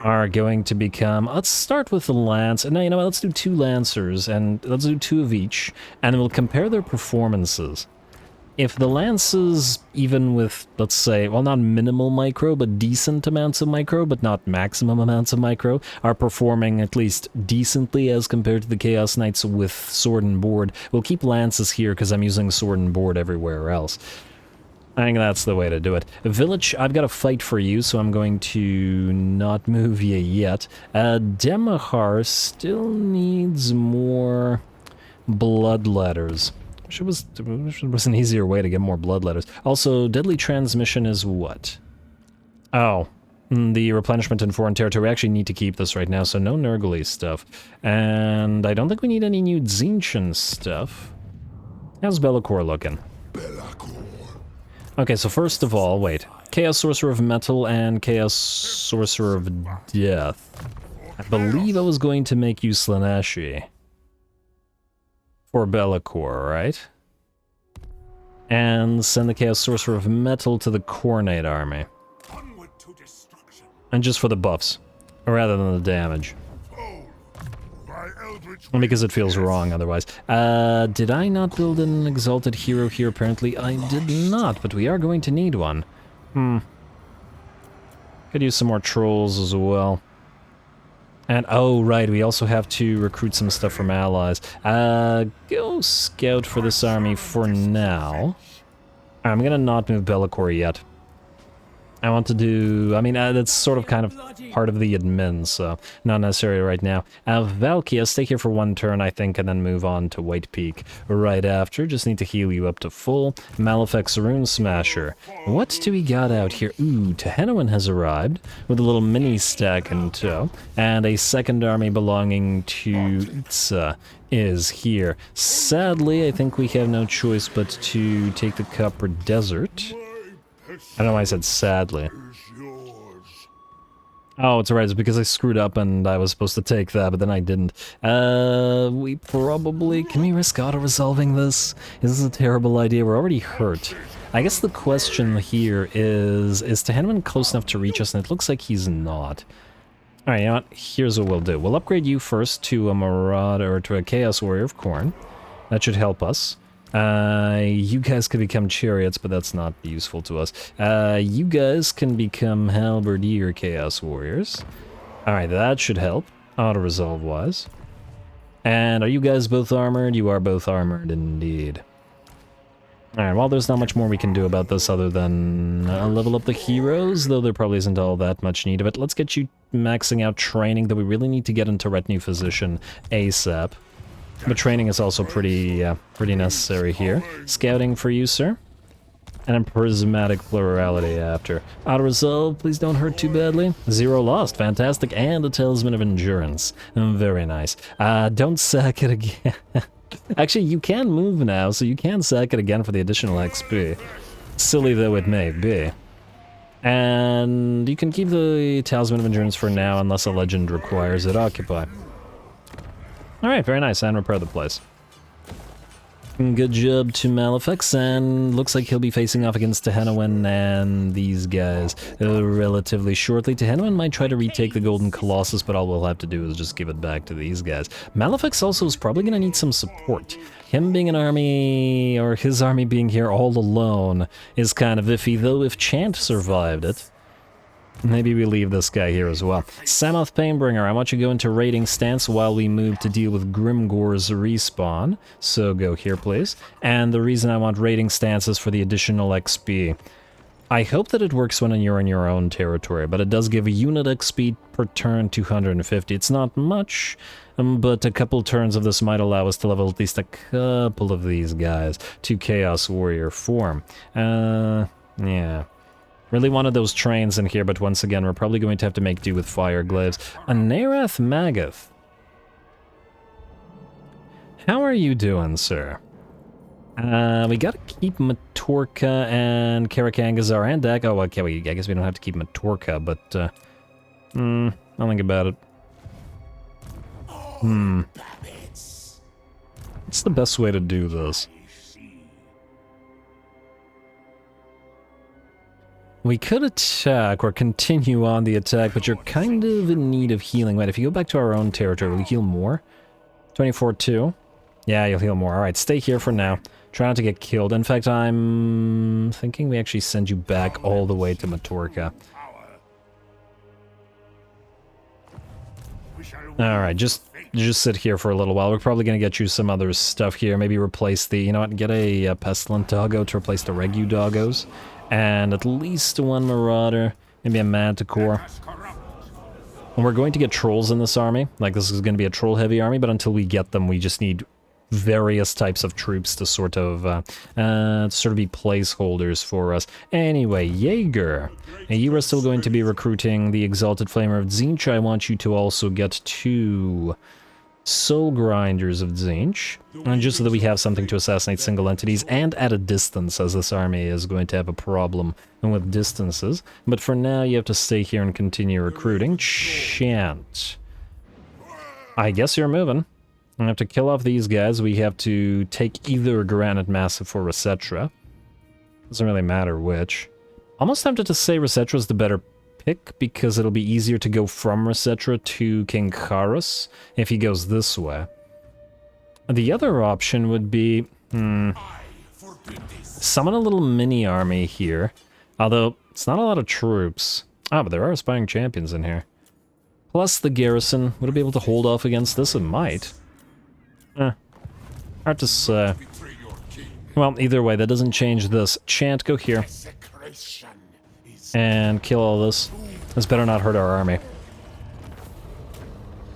[SPEAKER 1] are going to become... Let's start with the Lance. No, you know what? Let's do 2 Lancers, and let's do 2 of each, and then we'll compare their performances. If the Lances, even with, let's say, well, not minimal micro, but decent amounts of micro, but not maximum amounts of micro, are performing at least decently as compared to the Chaos Knights with Sword and Board, we'll keep Lances here because I'm using Sword and Board everywhere else. I think that's the way to do it. Village, I've got to fight for you, so I'm going to not move you yet. Demahar still needs more bloodletters. Which was an easier way to get more bloodletters. Also, Deadly Transmission is what? Oh, the replenishment in foreign territory. We actually need to keep this right now, so no Nurgle stuff. And I don't think we need any new TZEENTCH stuff. How's Bellicor looking? Okay, so first of all, wait. Chaos Sorcerer of Metal and Chaos Sorcerer of Death. I believe I was going to make you Slaanesh for Bellicor, right? And send the Chaos Sorcerer of Metal to the Cornate army. And just for the buffs, rather than the damage. Because it feels wrong otherwise. Did I not build an Exalted Hero here? Apparently I did not, but we are going to need one. Could use some more trolls as well. And, oh right, we also have to recruit some stuff from allies. Go scout for this army for now. I'm gonna not move Bellicor yet. I want to do... I mean, that's sort of kind of part of the admin, so not necessarily right now. Valkia, stay here for 1 turn, I think, and then move on to White Peak right after. Just need to heal you up to full. Malefic's Rune Smasher. What do we got out here? Ooh, Tehenowen has arrived with a little mini stack in tow, and a second army belonging to Itza is here. Sadly, I think we have no choice but to take the Copper Desert. I don't know why I said sadly. Oh, it's alright, it's because I screwed up and I was supposed to take that, but then I didn't. We probably... Can we risk auto-resolving this? Is this a terrible idea? We're already hurt. I guess the question here is Tehenowen close enough to reach us? And it looks like he's not. Alright, you know what? Here's what we'll do. We'll upgrade you first to a Marauder, or to a Chaos Warrior of Khorne. That should help us. You guys can become Chariots, but that's not useful to us. You guys can become Halberdier Chaos Warriors. Alright, that should help, auto-resolve-wise. And are you guys both armored? You are both armored, indeed. Alright, well, there's not much more we can do about this other than level up the heroes, though there probably isn't all that much need of it. Let's get you maxing out training, though we really need to get into Retinue Physician ASAP. But training is also pretty necessary here. Scouting for you, sir. And Prismatic Plurality after. Auto-resolve, please don't hurt too badly. 0 lost, fantastic, and a Talisman of Endurance. Very nice. Don't sack it again. Actually, you can move now, so you can sack it again for the additional XP. Silly though it may be. And you can keep the Talisman of Endurance for now, unless a legend requires it. Occupy. Alright, very nice, and repair the place. Good job to Malefic's, and looks like he'll be facing off against Tehenowen and these guys relatively shortly. Tehenowen might try to retake the Golden Colossus, but all we'll have to do is just give it back to these guys. Malefic's also is probably going to need some support. Him being an army, or his army being here all alone, is kind of iffy, though if Chant survived it, maybe we leave this guy here as well. Samoth Painbringer, I want you to go into raiding stance while we move to deal with Grimgore's respawn. So go here, please. And the reason I want raiding stance is for the additional XP. I hope that it works when you're in your own territory, but it does give a unit XP per turn 250. It's not much, but a couple turns of this might allow us to level at least a couple of these guys to Chaos Warrior form. Yeah. Really wanted those trains in here, but once again, we're probably going to have to make do with fire glaives. A Narath Magath. How are you doing, sir? We gotta keep Matorka and Karakangazar and Dak. Oh, okay, I guess we don't have to keep Matorka, but, I'll think about it. What's the best way to do this? We could attack or continue on the attack, but you're kind of in need of healing. Wait, if you go back to our own territory, will you heal more? 24-2? Yeah, you'll heal more. Alright, stay here for now. Try not to get killed. In fact, I'm thinking we actually send you back all the way to Matorka. Alright, just sit here for a little while. We're probably going to get you some other stuff here. Maybe replace the... You know what? Get a Pestilent Doggo to replace the Regu Doggos. And at least 1 Marauder, maybe a Manticore. And we're going to get trolls in this army. Like, this is going to be a troll-heavy army, but until we get them, we just need various types of troops to sort of be placeholders for us. Anyway, Jaeger. Now, you are still going to be recruiting the Exalted Flamer of TZEENTCH. I want you to also get 2 Soul Grinders of TZEENTCH, and just so that we have something to assassinate single entities, and at a distance, as this army is going to have a problem with distances. But for now, you have to stay here and continue recruiting. Chant. I guess you're moving. We have to kill off these guys. We have to take either Granite Massif or Resetra. Doesn't really matter which. Almost tempted to say Resetra's the better pick, because it'll be easier to go from Resetra to King Kharos if he goes this way. The other option would be, summon a little mini army here, although it's not a lot of troops. Ah, but there are aspiring champions in here. Plus the garrison. Would it be able to hold off against this? It might. Hard to say. Well, either way, that doesn't change this. Chant, go here. And kill all this. This better not hurt our army.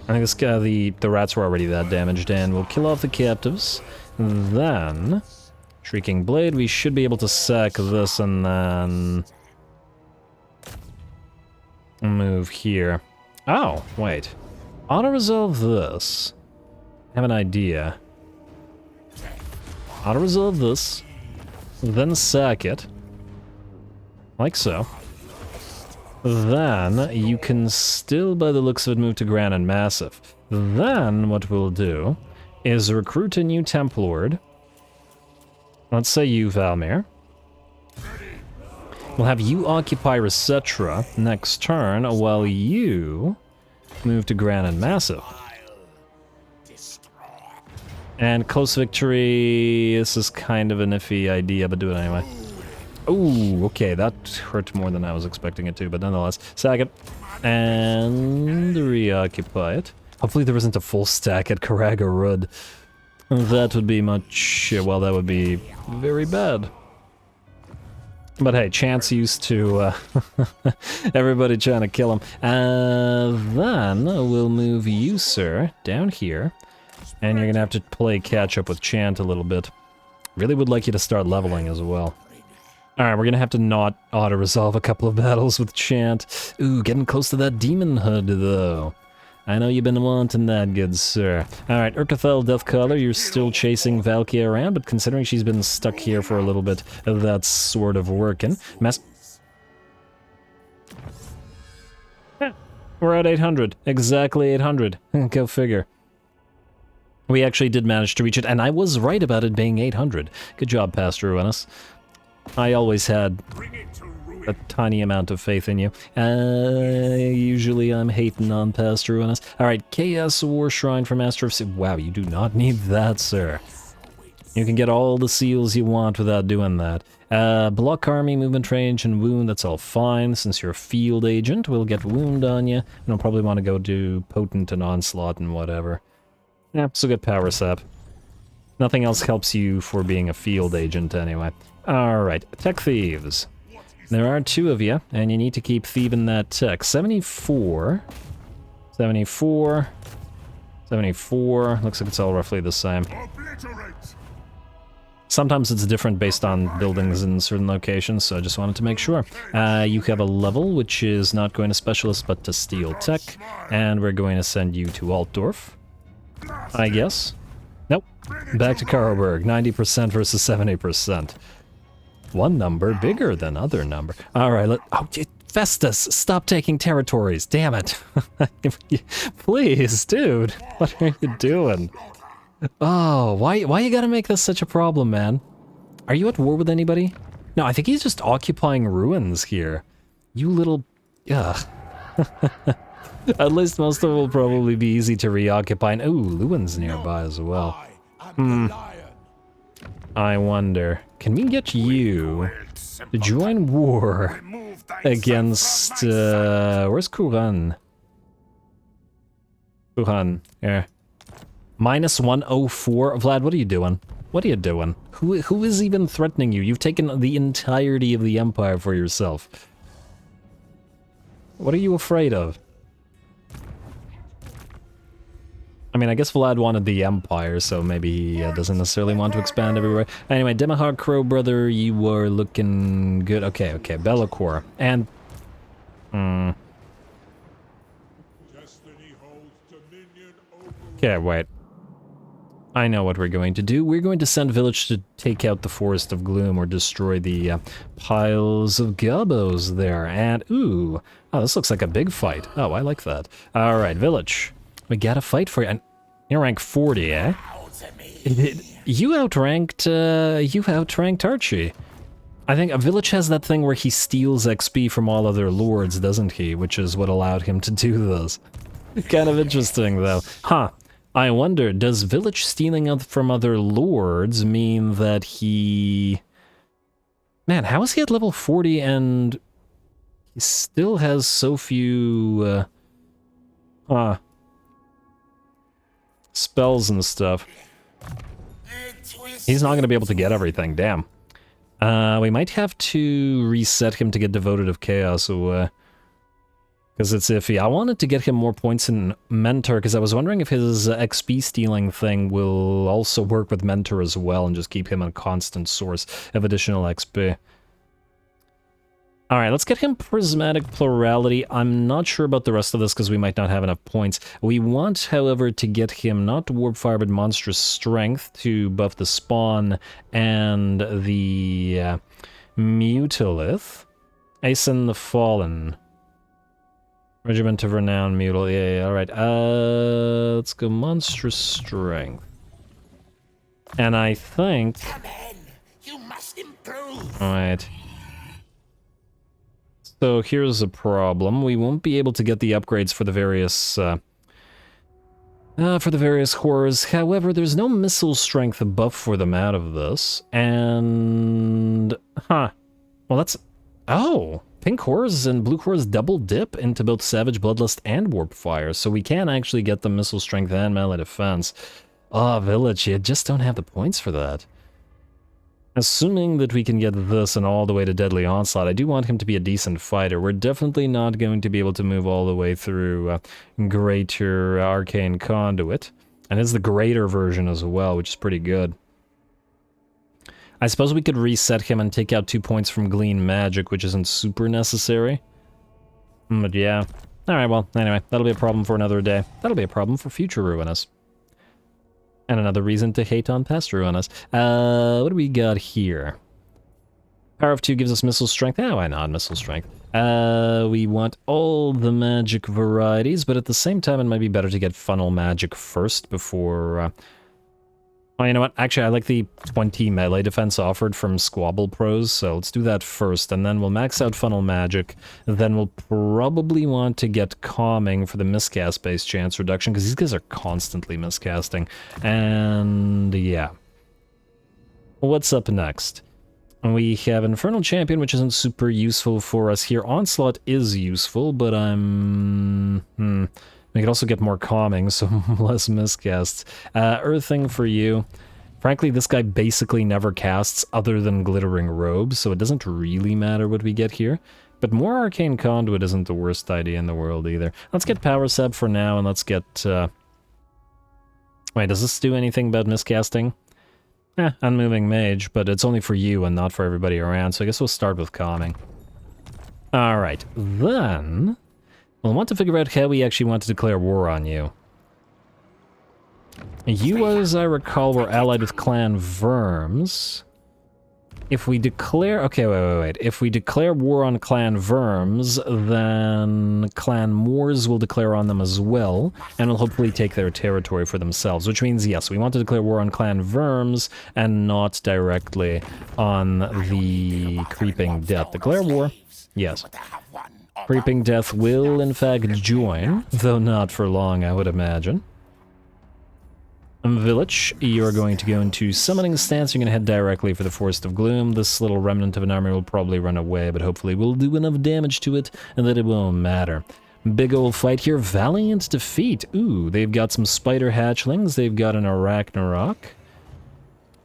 [SPEAKER 1] I think this guy, the rats were already that damaged, and we'll kill off the captives. Then, Shrieking Blade, we should be able to sack this and then move here. Oh, wait. Auto-resolve this. I have an idea. Auto-resolve this, then sack it. Like so. Then, you can still, by the looks of it, move to Grand and Massive. Then, what we'll do is recruit a new Temp Lord. Let's say you, Valmir. We'll have you occupy Resetra next turn, while you move to Grand and Massive. And close victory, this is kind of an iffy idea, but do it anyway. Oh, okay, that hurt more than I was expecting it to, but nonetheless. Sack it. And reoccupy it. Hopefully there isn't a full stack at Karagarud. That would be much... well, that would be very bad. But hey, Chance used to everybody trying to kill him. Then we'll move you, sir, down here. And you're gonna have to play catch up with Chant a little bit. Really would like you to start leveling as well. Alright, we're gonna have to not auto-resolve a couple of battles with Chant. Ooh, getting close to that demon hood, though. I know you've been wanting that, good sir. Alright, Urkathel Deathcaller, you're still chasing Valkia around, but considering she's been stuck here for a little bit, that's sort of working. We're at 800. Exactly 800. Go figure. We actually did manage to reach it, and I was right about it being 800. Good job, Pastor Ruinous. I always had a tiny amount of faith in you. Usually I'm hating on Pastor Ruinous. Alright, Chaos War Shrine for Master of Seal. Wow, you do not need that, sir. You can get all the seals you want without doing that. Block army, movement range, and wound, that's all fine. Since you're a field agent, we'll get wound on you. And I'll probably want to go do potent and onslaught and whatever. Yeah, so get power sap. Nothing else helps you for being a field agent anyway. Alright, tech thieves. There are 2 of you, and you need to keep thieving that tech. 74. 74. 74. Looks like it's all roughly the same. Sometimes it's different based on buildings in certain locations, so I just wanted to make sure. You have a level, which is not going to Specialist, but to Steel Tech, and we're going to send you to Altdorf. I guess. Nope. Back to Karlberg. 90% versus 70%. One number bigger than other number. Alright, Festus, stop taking territories. Damn it. Please, dude. What are you doing? Oh, why you gotta make this such a problem, man? Are you at war with anybody? No, I think he's just occupying ruins here. You little... Ugh. At least most of them will probably be easy to reoccupy. And, ooh, Lewin's nearby as well. I wonder, can we get you to join war against, where's Kuran? Kuran, yeah. Minus 104? Vlad, what are you doing? What are you doing? Who is even threatening you? You've taken the entirety of the Empire for yourself. What are you afraid of? I mean, I guess Vlad wanted the Empire, so maybe he doesn't necessarily want to expand everywhere. Anyway, Demahawk Crow Brother, you are looking good. Okay, Be'lakor. And... Okay, wait. I know what we're going to do. We're going to send Village to take out the Forest of Gloom or destroy the piles of gobos there. And, ooh, oh, this looks like a big fight. Oh, I like that. Alright, Village. We gotta fight for you. And you're rank 40, eh? You outranked Archie. I think a Village has that thing where he steals XP from all other lords, doesn't he? Which is what allowed him to do this. Kind of interesting, though. Huh. I wonder, does Village stealing from other lords mean that he... Man, how is he at level 40 and he still has so few... spells and stuff. He's not going to be able to get everything, damn. We might have to reset him to get Devoted of Chaos away. Because it's iffy. I wanted to get him more points in Mentor, because I was wondering if his XP stealing thing will also work with Mentor as well, and just keep him a constant source of additional XP. Alright, let's get him Prismatic Plurality. I'm not sure about the rest of this, because we might not have enough points. We want, however, to get him not Warp Fire, but Monstrous Strength to buff the Spawn and the Mutilith. Aeson the Fallen. Regiment of Renown, Mutil, yeah, alright. Let's go Monstrous Strength. And I think...
[SPEAKER 2] Come in. You must improve.
[SPEAKER 1] Alright. So here's a problem. We won't be able to get the upgrades for the various horrors. However, there's no missile strength buff for them out of this. And... Huh. Well, that's... Oh! Pink horrors and blue horrors double dip into both Savage Bloodlust and Warp Fire, so we can actually get the missile strength and melee defense. Ah, Village, you just don't have the points for that. Assuming that we can get this and all the way to Deadly Onslaught, I do want him to be a decent fighter. We're definitely not going to be able to move all the way through Greater Arcane Conduit. And it's the greater version as well, which is pretty good. I suppose we could reset him and take out 2 points from Glean Magic, which isn't super necessary. But yeah. Alright, well, anyway, that'll be a problem for another day. That'll be a problem for future Ruinous. And another reason to hate on past Ruinous. What do we got here? Power of 2 gives us Missile Strength. Oh, why not Missile Strength? We want all the magic varieties, but at the same time it might be better to get Funnel Magic first before... Oh, you know what? Actually, I like the 20 melee defense offered from Squabble Pros, so let's do that first, and then we'll max out Funnel Magic. Then we'll probably want to get Calming for the miscast-based chance reduction, because these guys are constantly miscasting. And yeah. What's up next? We have Infernal Champion, which isn't super useful for us here. Onslaught is useful, but we could also get more Calming, so less miscasts. Earthing for you. Frankly, this guy basically never casts other than Glittering Robes, so it doesn't really matter what we get here. But more Arcane Conduit isn't the worst idea in the world either. Let's get Power Seb for now, and let's get... Wait, does this do anything about miscasting? Unmoving Mage, but it's only for you and not for everybody around, so I guess we'll start with Calming. Alright, then... We'll want to figure out how we actually want to declare war on you. You, as I recall, were allied with Clan Verms. If we declare... Okay, wait. If we declare war on Clan Verms, then Clan Moors will declare on them as well, and will hopefully take their territory for themselves, which means, yes, we want to declare war on Clan Verms, and not directly on the Creeping Death. Declare war, yes. Creeping Death will, in fact, join, though not for long, I would imagine. Village, you're going to go into Summoning Stance. You're going to head directly for the Forest of Gloom. This little remnant of an army will probably run away, but hopefully we'll do enough damage to it, and that it won't matter. Big ol' fight here. Valiant Defeat. Ooh, they've got some Spider Hatchlings. They've got an Arachnarok.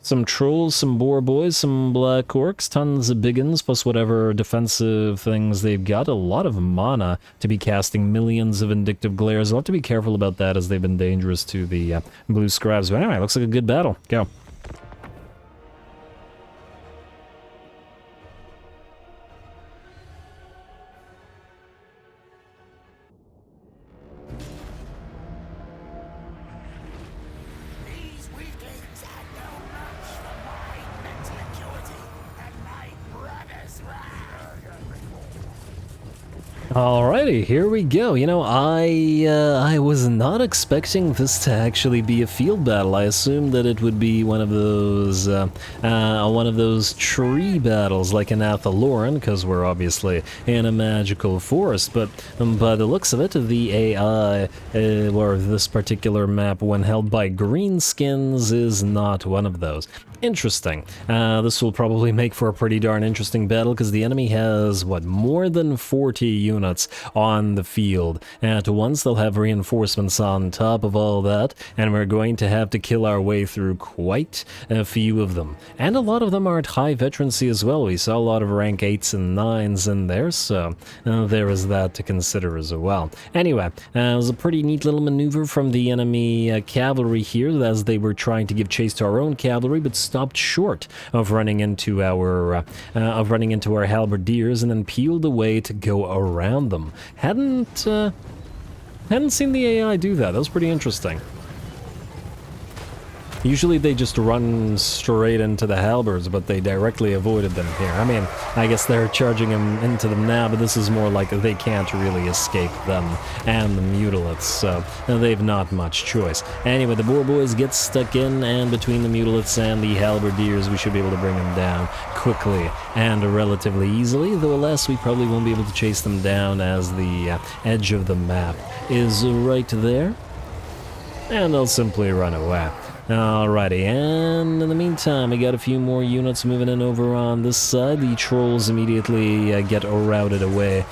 [SPEAKER 1] Some Trolls, some Boar Boys, some Black Orcs, tons of biggins, plus whatever defensive things they've got. A lot of mana to be casting millions of Vindictive Glares. I'll have to be careful about that, as they've been dangerous to the Blue Scribes. But anyway, looks like a good battle. Go. Alrighty, here we go. You know, I was not expecting this to actually be a field battle. I assumed that it would be one of those tree battles like in Athaloran, because we're obviously in a magical forest. But by the looks of it, the AI, or this particular map, when held by greenskins, is not one of those. Interesting. This will probably make for a pretty darn interesting battle because the enemy has, what, more than 40 units on the field. At once they'll have reinforcements on top of all that, and we're going to have to kill our way through quite a few of them. And a lot of them are at high veterancy as well. We saw a lot of rank 8s and 9s in there, so there is that to consider as well. Anyway, it was a pretty neat little maneuver from the enemy cavalry here as they were trying to give chase to our own cavalry, but stopped short of running into our halberdiers and then peeled away to go around them. Hadn't seen the AI do that. That was pretty interesting. Usually they just run straight into the halberds, but they directly avoided them here. I mean, I guess they're charging into them now, but this is more like they can't really escape them and the mutilates, so they've not much choice. Anyway, the boar boys get stuck in, and between the mutilates and the halberdiers, we should be able to bring them down quickly and relatively easily, though alas, we probably won't be able to chase them down as the edge of the map is right there, and they'll simply run away. Alrighty, and in the meantime, we got a few more units moving in over on this side. The trolls immediately get routed away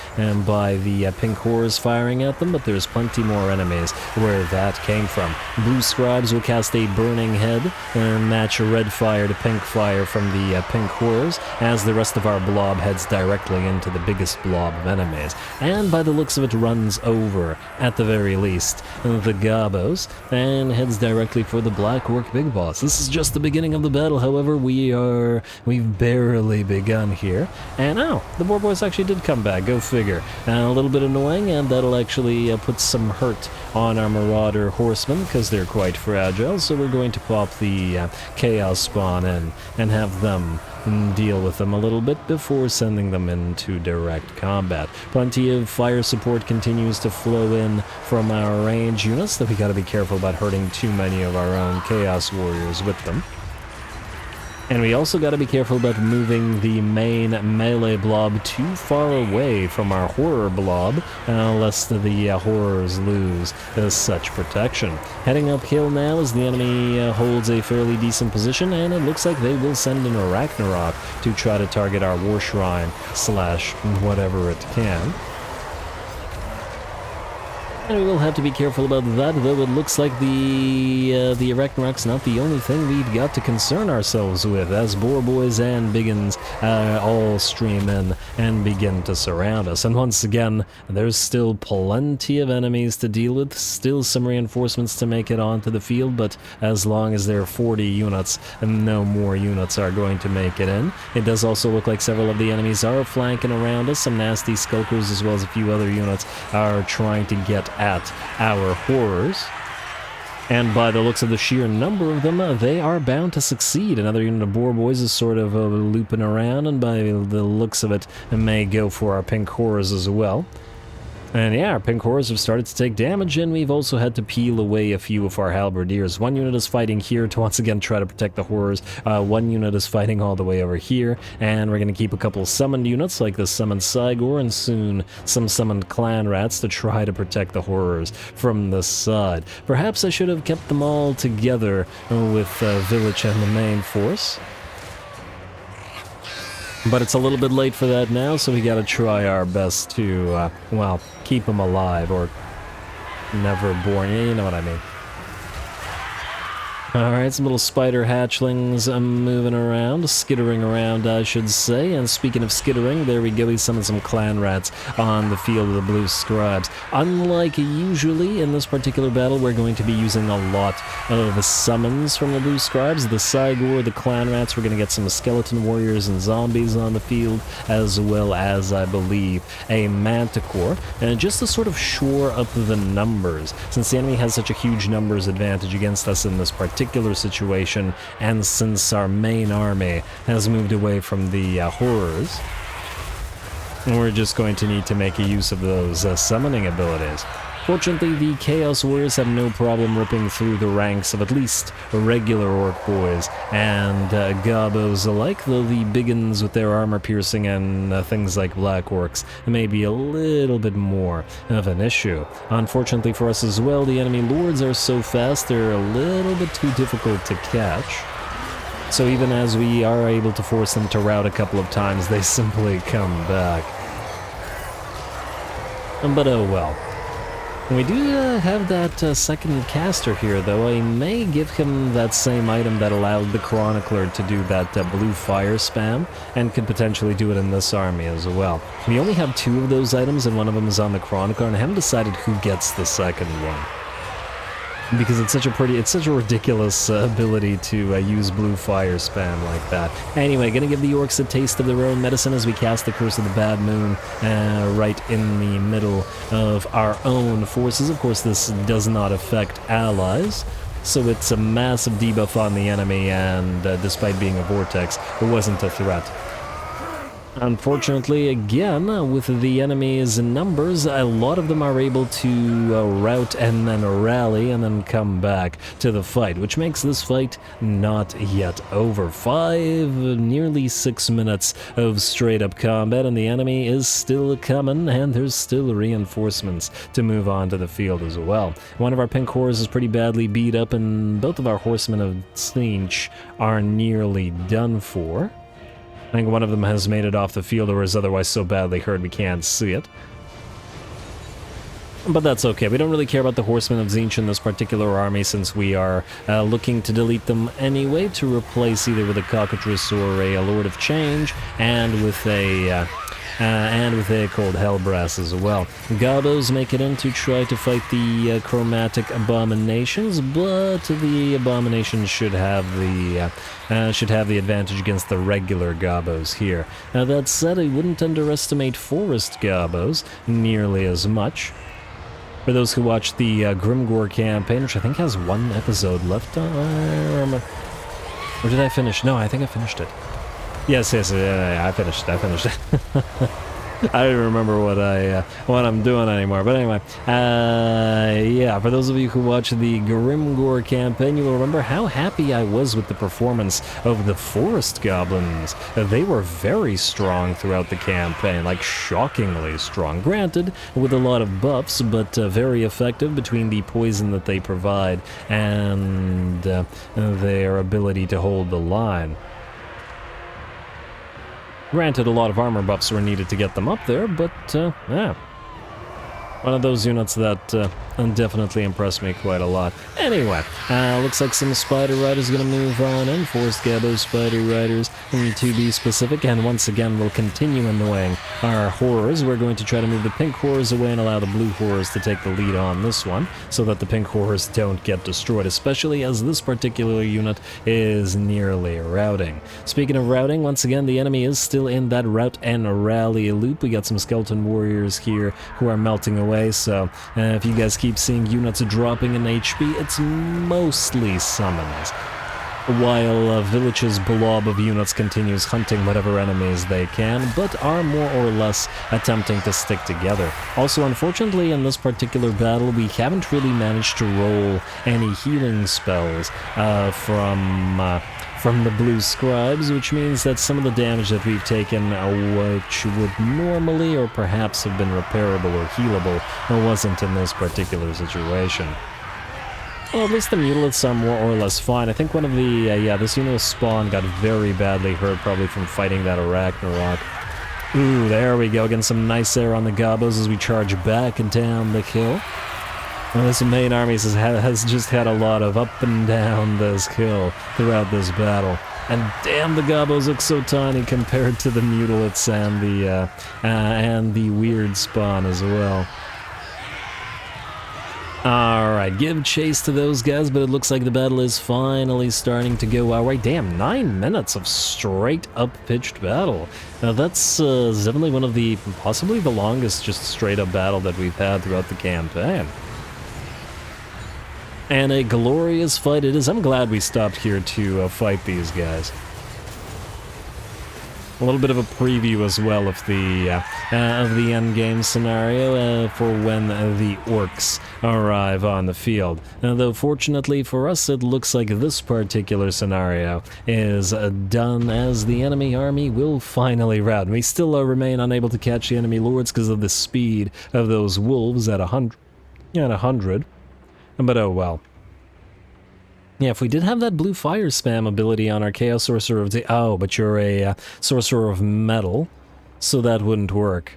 [SPEAKER 1] by the pink horrors firing at them, but there's plenty more enemies where that came from. Blue scribes will cast a burning head and match a red fire to pink fire from the pink horrors, as the rest of our blob heads directly into the biggest blob of enemies. And by the looks of it, runs over, at the very least, the gobos, and heads directly for the black orc big boss. This is just the beginning of the battle, however. We've barely begun here. And the boar boys actually did come back, go figure. A little bit annoying, and that'll actually put some hurt on our marauder horsemen because they're quite fragile, so we're going to pop the chaos spawn in and have them deal with them a little bit before sending them into direct combat. Plenty of fire support continues to flow in from our range units, though we gotta be careful about hurting too many of our own chaos warriors with them. And we also got to be careful about moving the main melee blob too far away from our horror blob, lest the horrors lose such protection. Heading uphill now as the enemy holds a fairly decent position, and it looks like they will send in a Ragnarok to try to target our war shrine / whatever it can. And we will have to be careful about that, though it looks like the Ragnarok's not the only thing we've got to concern ourselves with, as boar boys and biggins all stream in and begin to surround us. And once again, there's still plenty of enemies to deal with, still some reinforcements to make it onto the field, but as long as there are 40 units, no more units are going to make it in. It does also look like several of the enemies are flanking around us. Some nasty skulkers as well as a few other units are trying to get at our horrors. And by the looks of the sheer number of them, they are bound to succeed. Another unit of boar boys is sort of looping around, and by the looks of it, may go for our pink horrors as well. And yeah, our pink horrors have started to take damage, and we've also had to peel away a few of our halberdiers. One unit is fighting here to once again try to protect the horrors. One unit is fighting all the way over here, and we're going to keep a couple summoned units like the summoned Cygor and soon some summoned clan rats to try to protect the horrors from this side. Perhaps I should have kept them all together with Village and the main force. But it's a little bit late for that now, so we gotta try our best to, well, keep them alive, or never born, you know what I mean. Alright, some little spider hatchlings moving around, skittering around, I should say. And speaking of skittering, there we go, we summoned some clan rats on the field of the blue scribes. Unlike usually in this particular battle, we're going to be using a lot of the summons from the blue scribes. The Cygor, the clan rats, we're going to get some skeleton warriors and zombies on the field, as well as, I believe, a manticore, and just to sort of shore up the numbers, since the enemy has such a huge numbers advantage against us in this particular situation, and since our main army has moved away from the horrors, we're just going to need to make a use of those summoning abilities. Fortunately, the Chaos Warriors have no problem ripping through the ranks of at least regular orc boys and gobos alike, though the biggins with their armor piercing and things like black orcs may be a little bit more of an issue. Unfortunately for us as well, the enemy lords are so fast they're a little bit too difficult to catch. So even as we are able to force them to rout a couple of times, they simply come back. But oh well. We do have that second caster here, though. I may give him that same item that allowed the Chronicler to do that blue fire spam, and could potentially do it in this army as well. We only have 2 of those items, and one of them is on the Chronicler, and I haven't decided who gets the second one. Because it's such a ridiculous ability to use blue fire spam like that. Anyway, gonna give the orcs a taste of their own medicine as we cast the Curse of the Bad Moon right in the middle of our own forces. Of course, this does not affect allies, so it's a massive debuff on the enemy, and despite being a vortex, it wasn't a threat. Unfortunately, again, with the enemy's numbers, a lot of them are able to rout and then rally and then come back to the fight, which makes this fight not yet over. Nearly 6 minutes of straight-up combat, and the enemy is still coming, and there's still reinforcements to move on to the field as well. One of our pink horse is pretty badly beat up, and both of our horsemen of TZEENTCH are nearly done for. I think one of them has made it off the field or is otherwise so badly hurt we can't see it. But that's okay. We don't really care about the Horsemen of TZEENTCH in this particular army, since we are looking to delete them anyway to replace either with a Cockatrice or a Lord of Change, and with a Cold Hellbrass as well. Gobos make it in to try to fight the Chromatic Abominations, but the Abominations should have the advantage against the regular Gobos here. Now that said, I wouldn't underestimate Forest Gobos nearly as much. For those who watched the Grimgore campaign, which I think has 1 episode left, or did I finish? No, I think I finished it. Yes, I finished it. I don't remember what I'm doing anymore, but anyway, yeah, for those of you who watch the Grimgore campaign, you will remember how happy I was with the performance of the Forest Goblins. They were very strong throughout the campaign, like shockingly strong. Granted, with a lot of buffs, but very effective between the poison that they provide and their ability to hold the line. Granted, a lot of armor buffs were needed to get them up there, but, yeah. One of those units that definitely impressed me quite a lot. Anyway, looks like some Spider Riders are going to move on in. Forest Gabo Spider Riders, to be specific, and once again we'll continue annoying our Horrors. We're going to try to move the pink Horrors away and allow the blue Horrors to take the lead on this one, so that the pink Horrors don't get destroyed, especially as this particular unit is nearly routing. Speaking of routing, once again, the enemy is still in that rout and rally loop. We got some Skeleton Warriors here who are melting away. So if you guys keep seeing units dropping in HP, it's mostly summons, while Village's blob of units continues hunting whatever enemies they can, but are more or less attempting to stick together. Also, unfortunately, in this particular battle, we haven't really managed to roll any healing spells from the blue scribes, which means that some of the damage that we've taken, which would normally or perhaps have been repairable or healable, wasn't in this particular situation. Well, at least the mutalates are more or less fine. I think one of the, this unit of Spawn got very badly hurt, probably from fighting that Arachnarok. Ooh, there we go, getting some nice air on the Gobos as we charge back and down the hill. Well, this main army has just had a lot of up and down this hill throughout this battle. And damn, the Gobos look so tiny compared to the mutalates and the weird Spawn as well. Alright, give chase to those guys, but it looks like the battle is finally starting to go our way. Damn, 9 minutes of straight up-pitched battle. Now that's definitely one of the, possibly the longest just straight-up battle that we've had throughout the campaign. And a glorious fight it is. I'm glad we stopped here to fight these guys. A little bit of a preview as well of the endgame scenario for when the orcs arrive on the field. Now, though fortunately for us, it looks like this particular scenario is done, as the enemy army will finally rout. We still remain unable to catch the enemy lords because of the speed of those wolves at 100. But oh well. Yeah, if we did have that blue fire spam ability on our Chaos Sorcerer of the... Oh, but you're a Sorcerer of Metal, so that wouldn't work.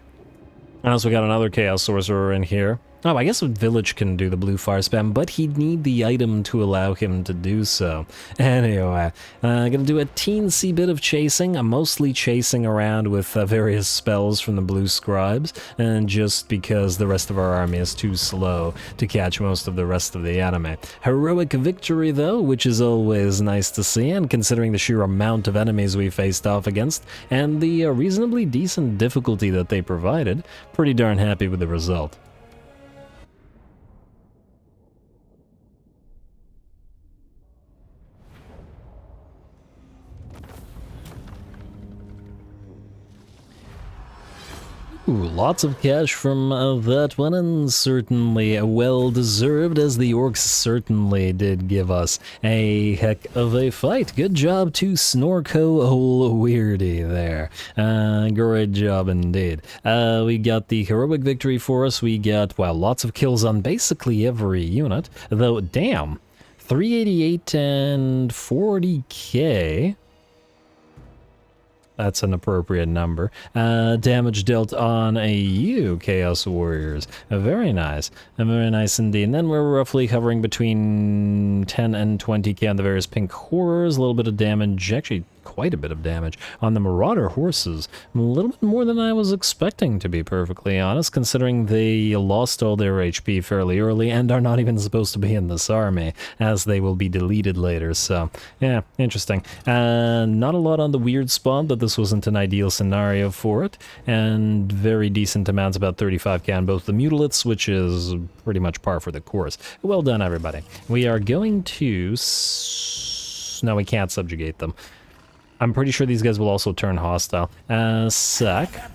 [SPEAKER 1] Unless we got another Chaos Sorcerer in here. Oh, I guess a village can do the blue fire spam, but he'd need the item to allow him to do so. Anyway, gonna do a teensy bit of chasing. I'm mostly chasing around with various spells from the blue scribes, and just because the rest of our army is too slow to catch most of the rest of the enemy. Heroic victory, though, which is always nice to see, and considering the sheer amount of enemies we faced off against, and the reasonably decent difficulty that they provided, pretty darn happy with the result. Ooh, lots of cash from that one, and certainly well-deserved, as the orcs certainly did give us a heck of a fight. Good job to Snorko Ol Weirdy there. Great job indeed. We got the heroic victory for us. We got, well, lots of kills on basically every unit, though, damn, 388 and 40k. That's an appropriate number. Damage dealt on you, Chaos Warriors. Very nice. Very nice indeed. And then we're roughly hovering between 10 and 20k on the various pink horrors. A little bit of damage, actually quite a bit of damage on the Marauder horses. A little bit more than I was expecting, to be perfectly honest, considering they lost all their HP fairly early and are not even supposed to be in this army, as they will be deleted later. So, yeah, interesting. Not a lot on the weird spawn, but this wasn't an ideal scenario for it, and very decent amounts, about 35k on both the mutilates, which is pretty much par for the course. Well done, everybody. We are going to... No, we can't subjugate them. I'm pretty sure these guys will also turn hostile. Sack.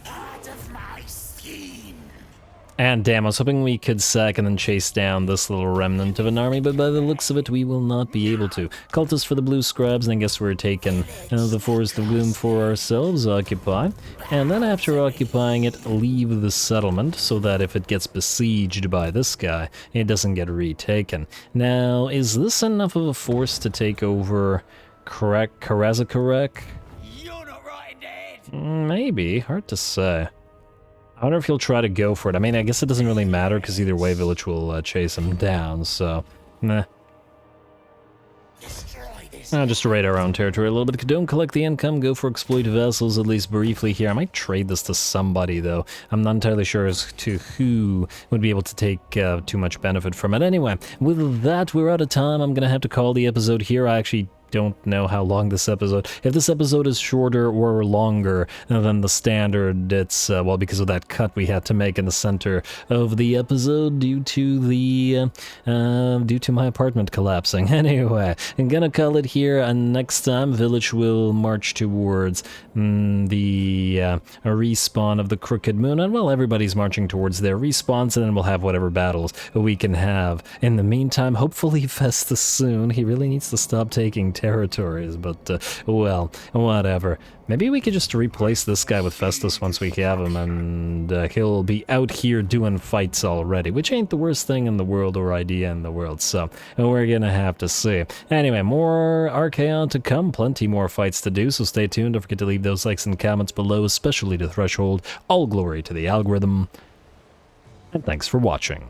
[SPEAKER 1] And damn, I was hoping we could sack and then chase down this little remnant of an army, but by the looks of it, we will not be able to. Cultists for the blue scribes, and I guess we're taking the Forest of Gloom for ourselves, occupy. And then after occupying it, leave the settlement, so that if it gets besieged by this guy, it doesn't get retaken. Now, is this enough of a force to take over Karazakarek?
[SPEAKER 2] You're not right, Dad.
[SPEAKER 1] Maybe, hard to say. I wonder if he'll try to go for it. I mean, I guess it doesn't really matter, because either way, Village will chase him down, so... Nah. Just to raid our own territory a little bit. Don't collect the income, go for exploit vassals, at least briefly here. I might trade this to somebody, though. I'm not entirely sure as to who would be able to take too much benefit from it. Anyway, with that, we're out of time. I'm gonna have to call the episode here. I actually don't know how long this episode... If this episode is shorter or longer than the standard, it's, well, because of that cut we had to make in the center of the episode due to the, due to my apartment collapsing. Anyway, I'm gonna call it here, and next time, Village will march towards the respawn of the Crooked Moon, and, well, everybody's marching towards their respawns, and then we'll have whatever battles we can have. In the meantime, hopefully Festus soon. He really needs to stop taking territories, but, well, whatever. Maybe we could just replace this guy with Festus once we have him, and he'll be out here doing fights already, which ain't the worst thing in the world or idea in the world, so we're gonna have to see. Anyway, more Archaon to come, plenty more fights to do, so stay tuned. Don't forget to leave those likes and comments below, especially to Threshold. All glory to the algorithm, and thanks for watching.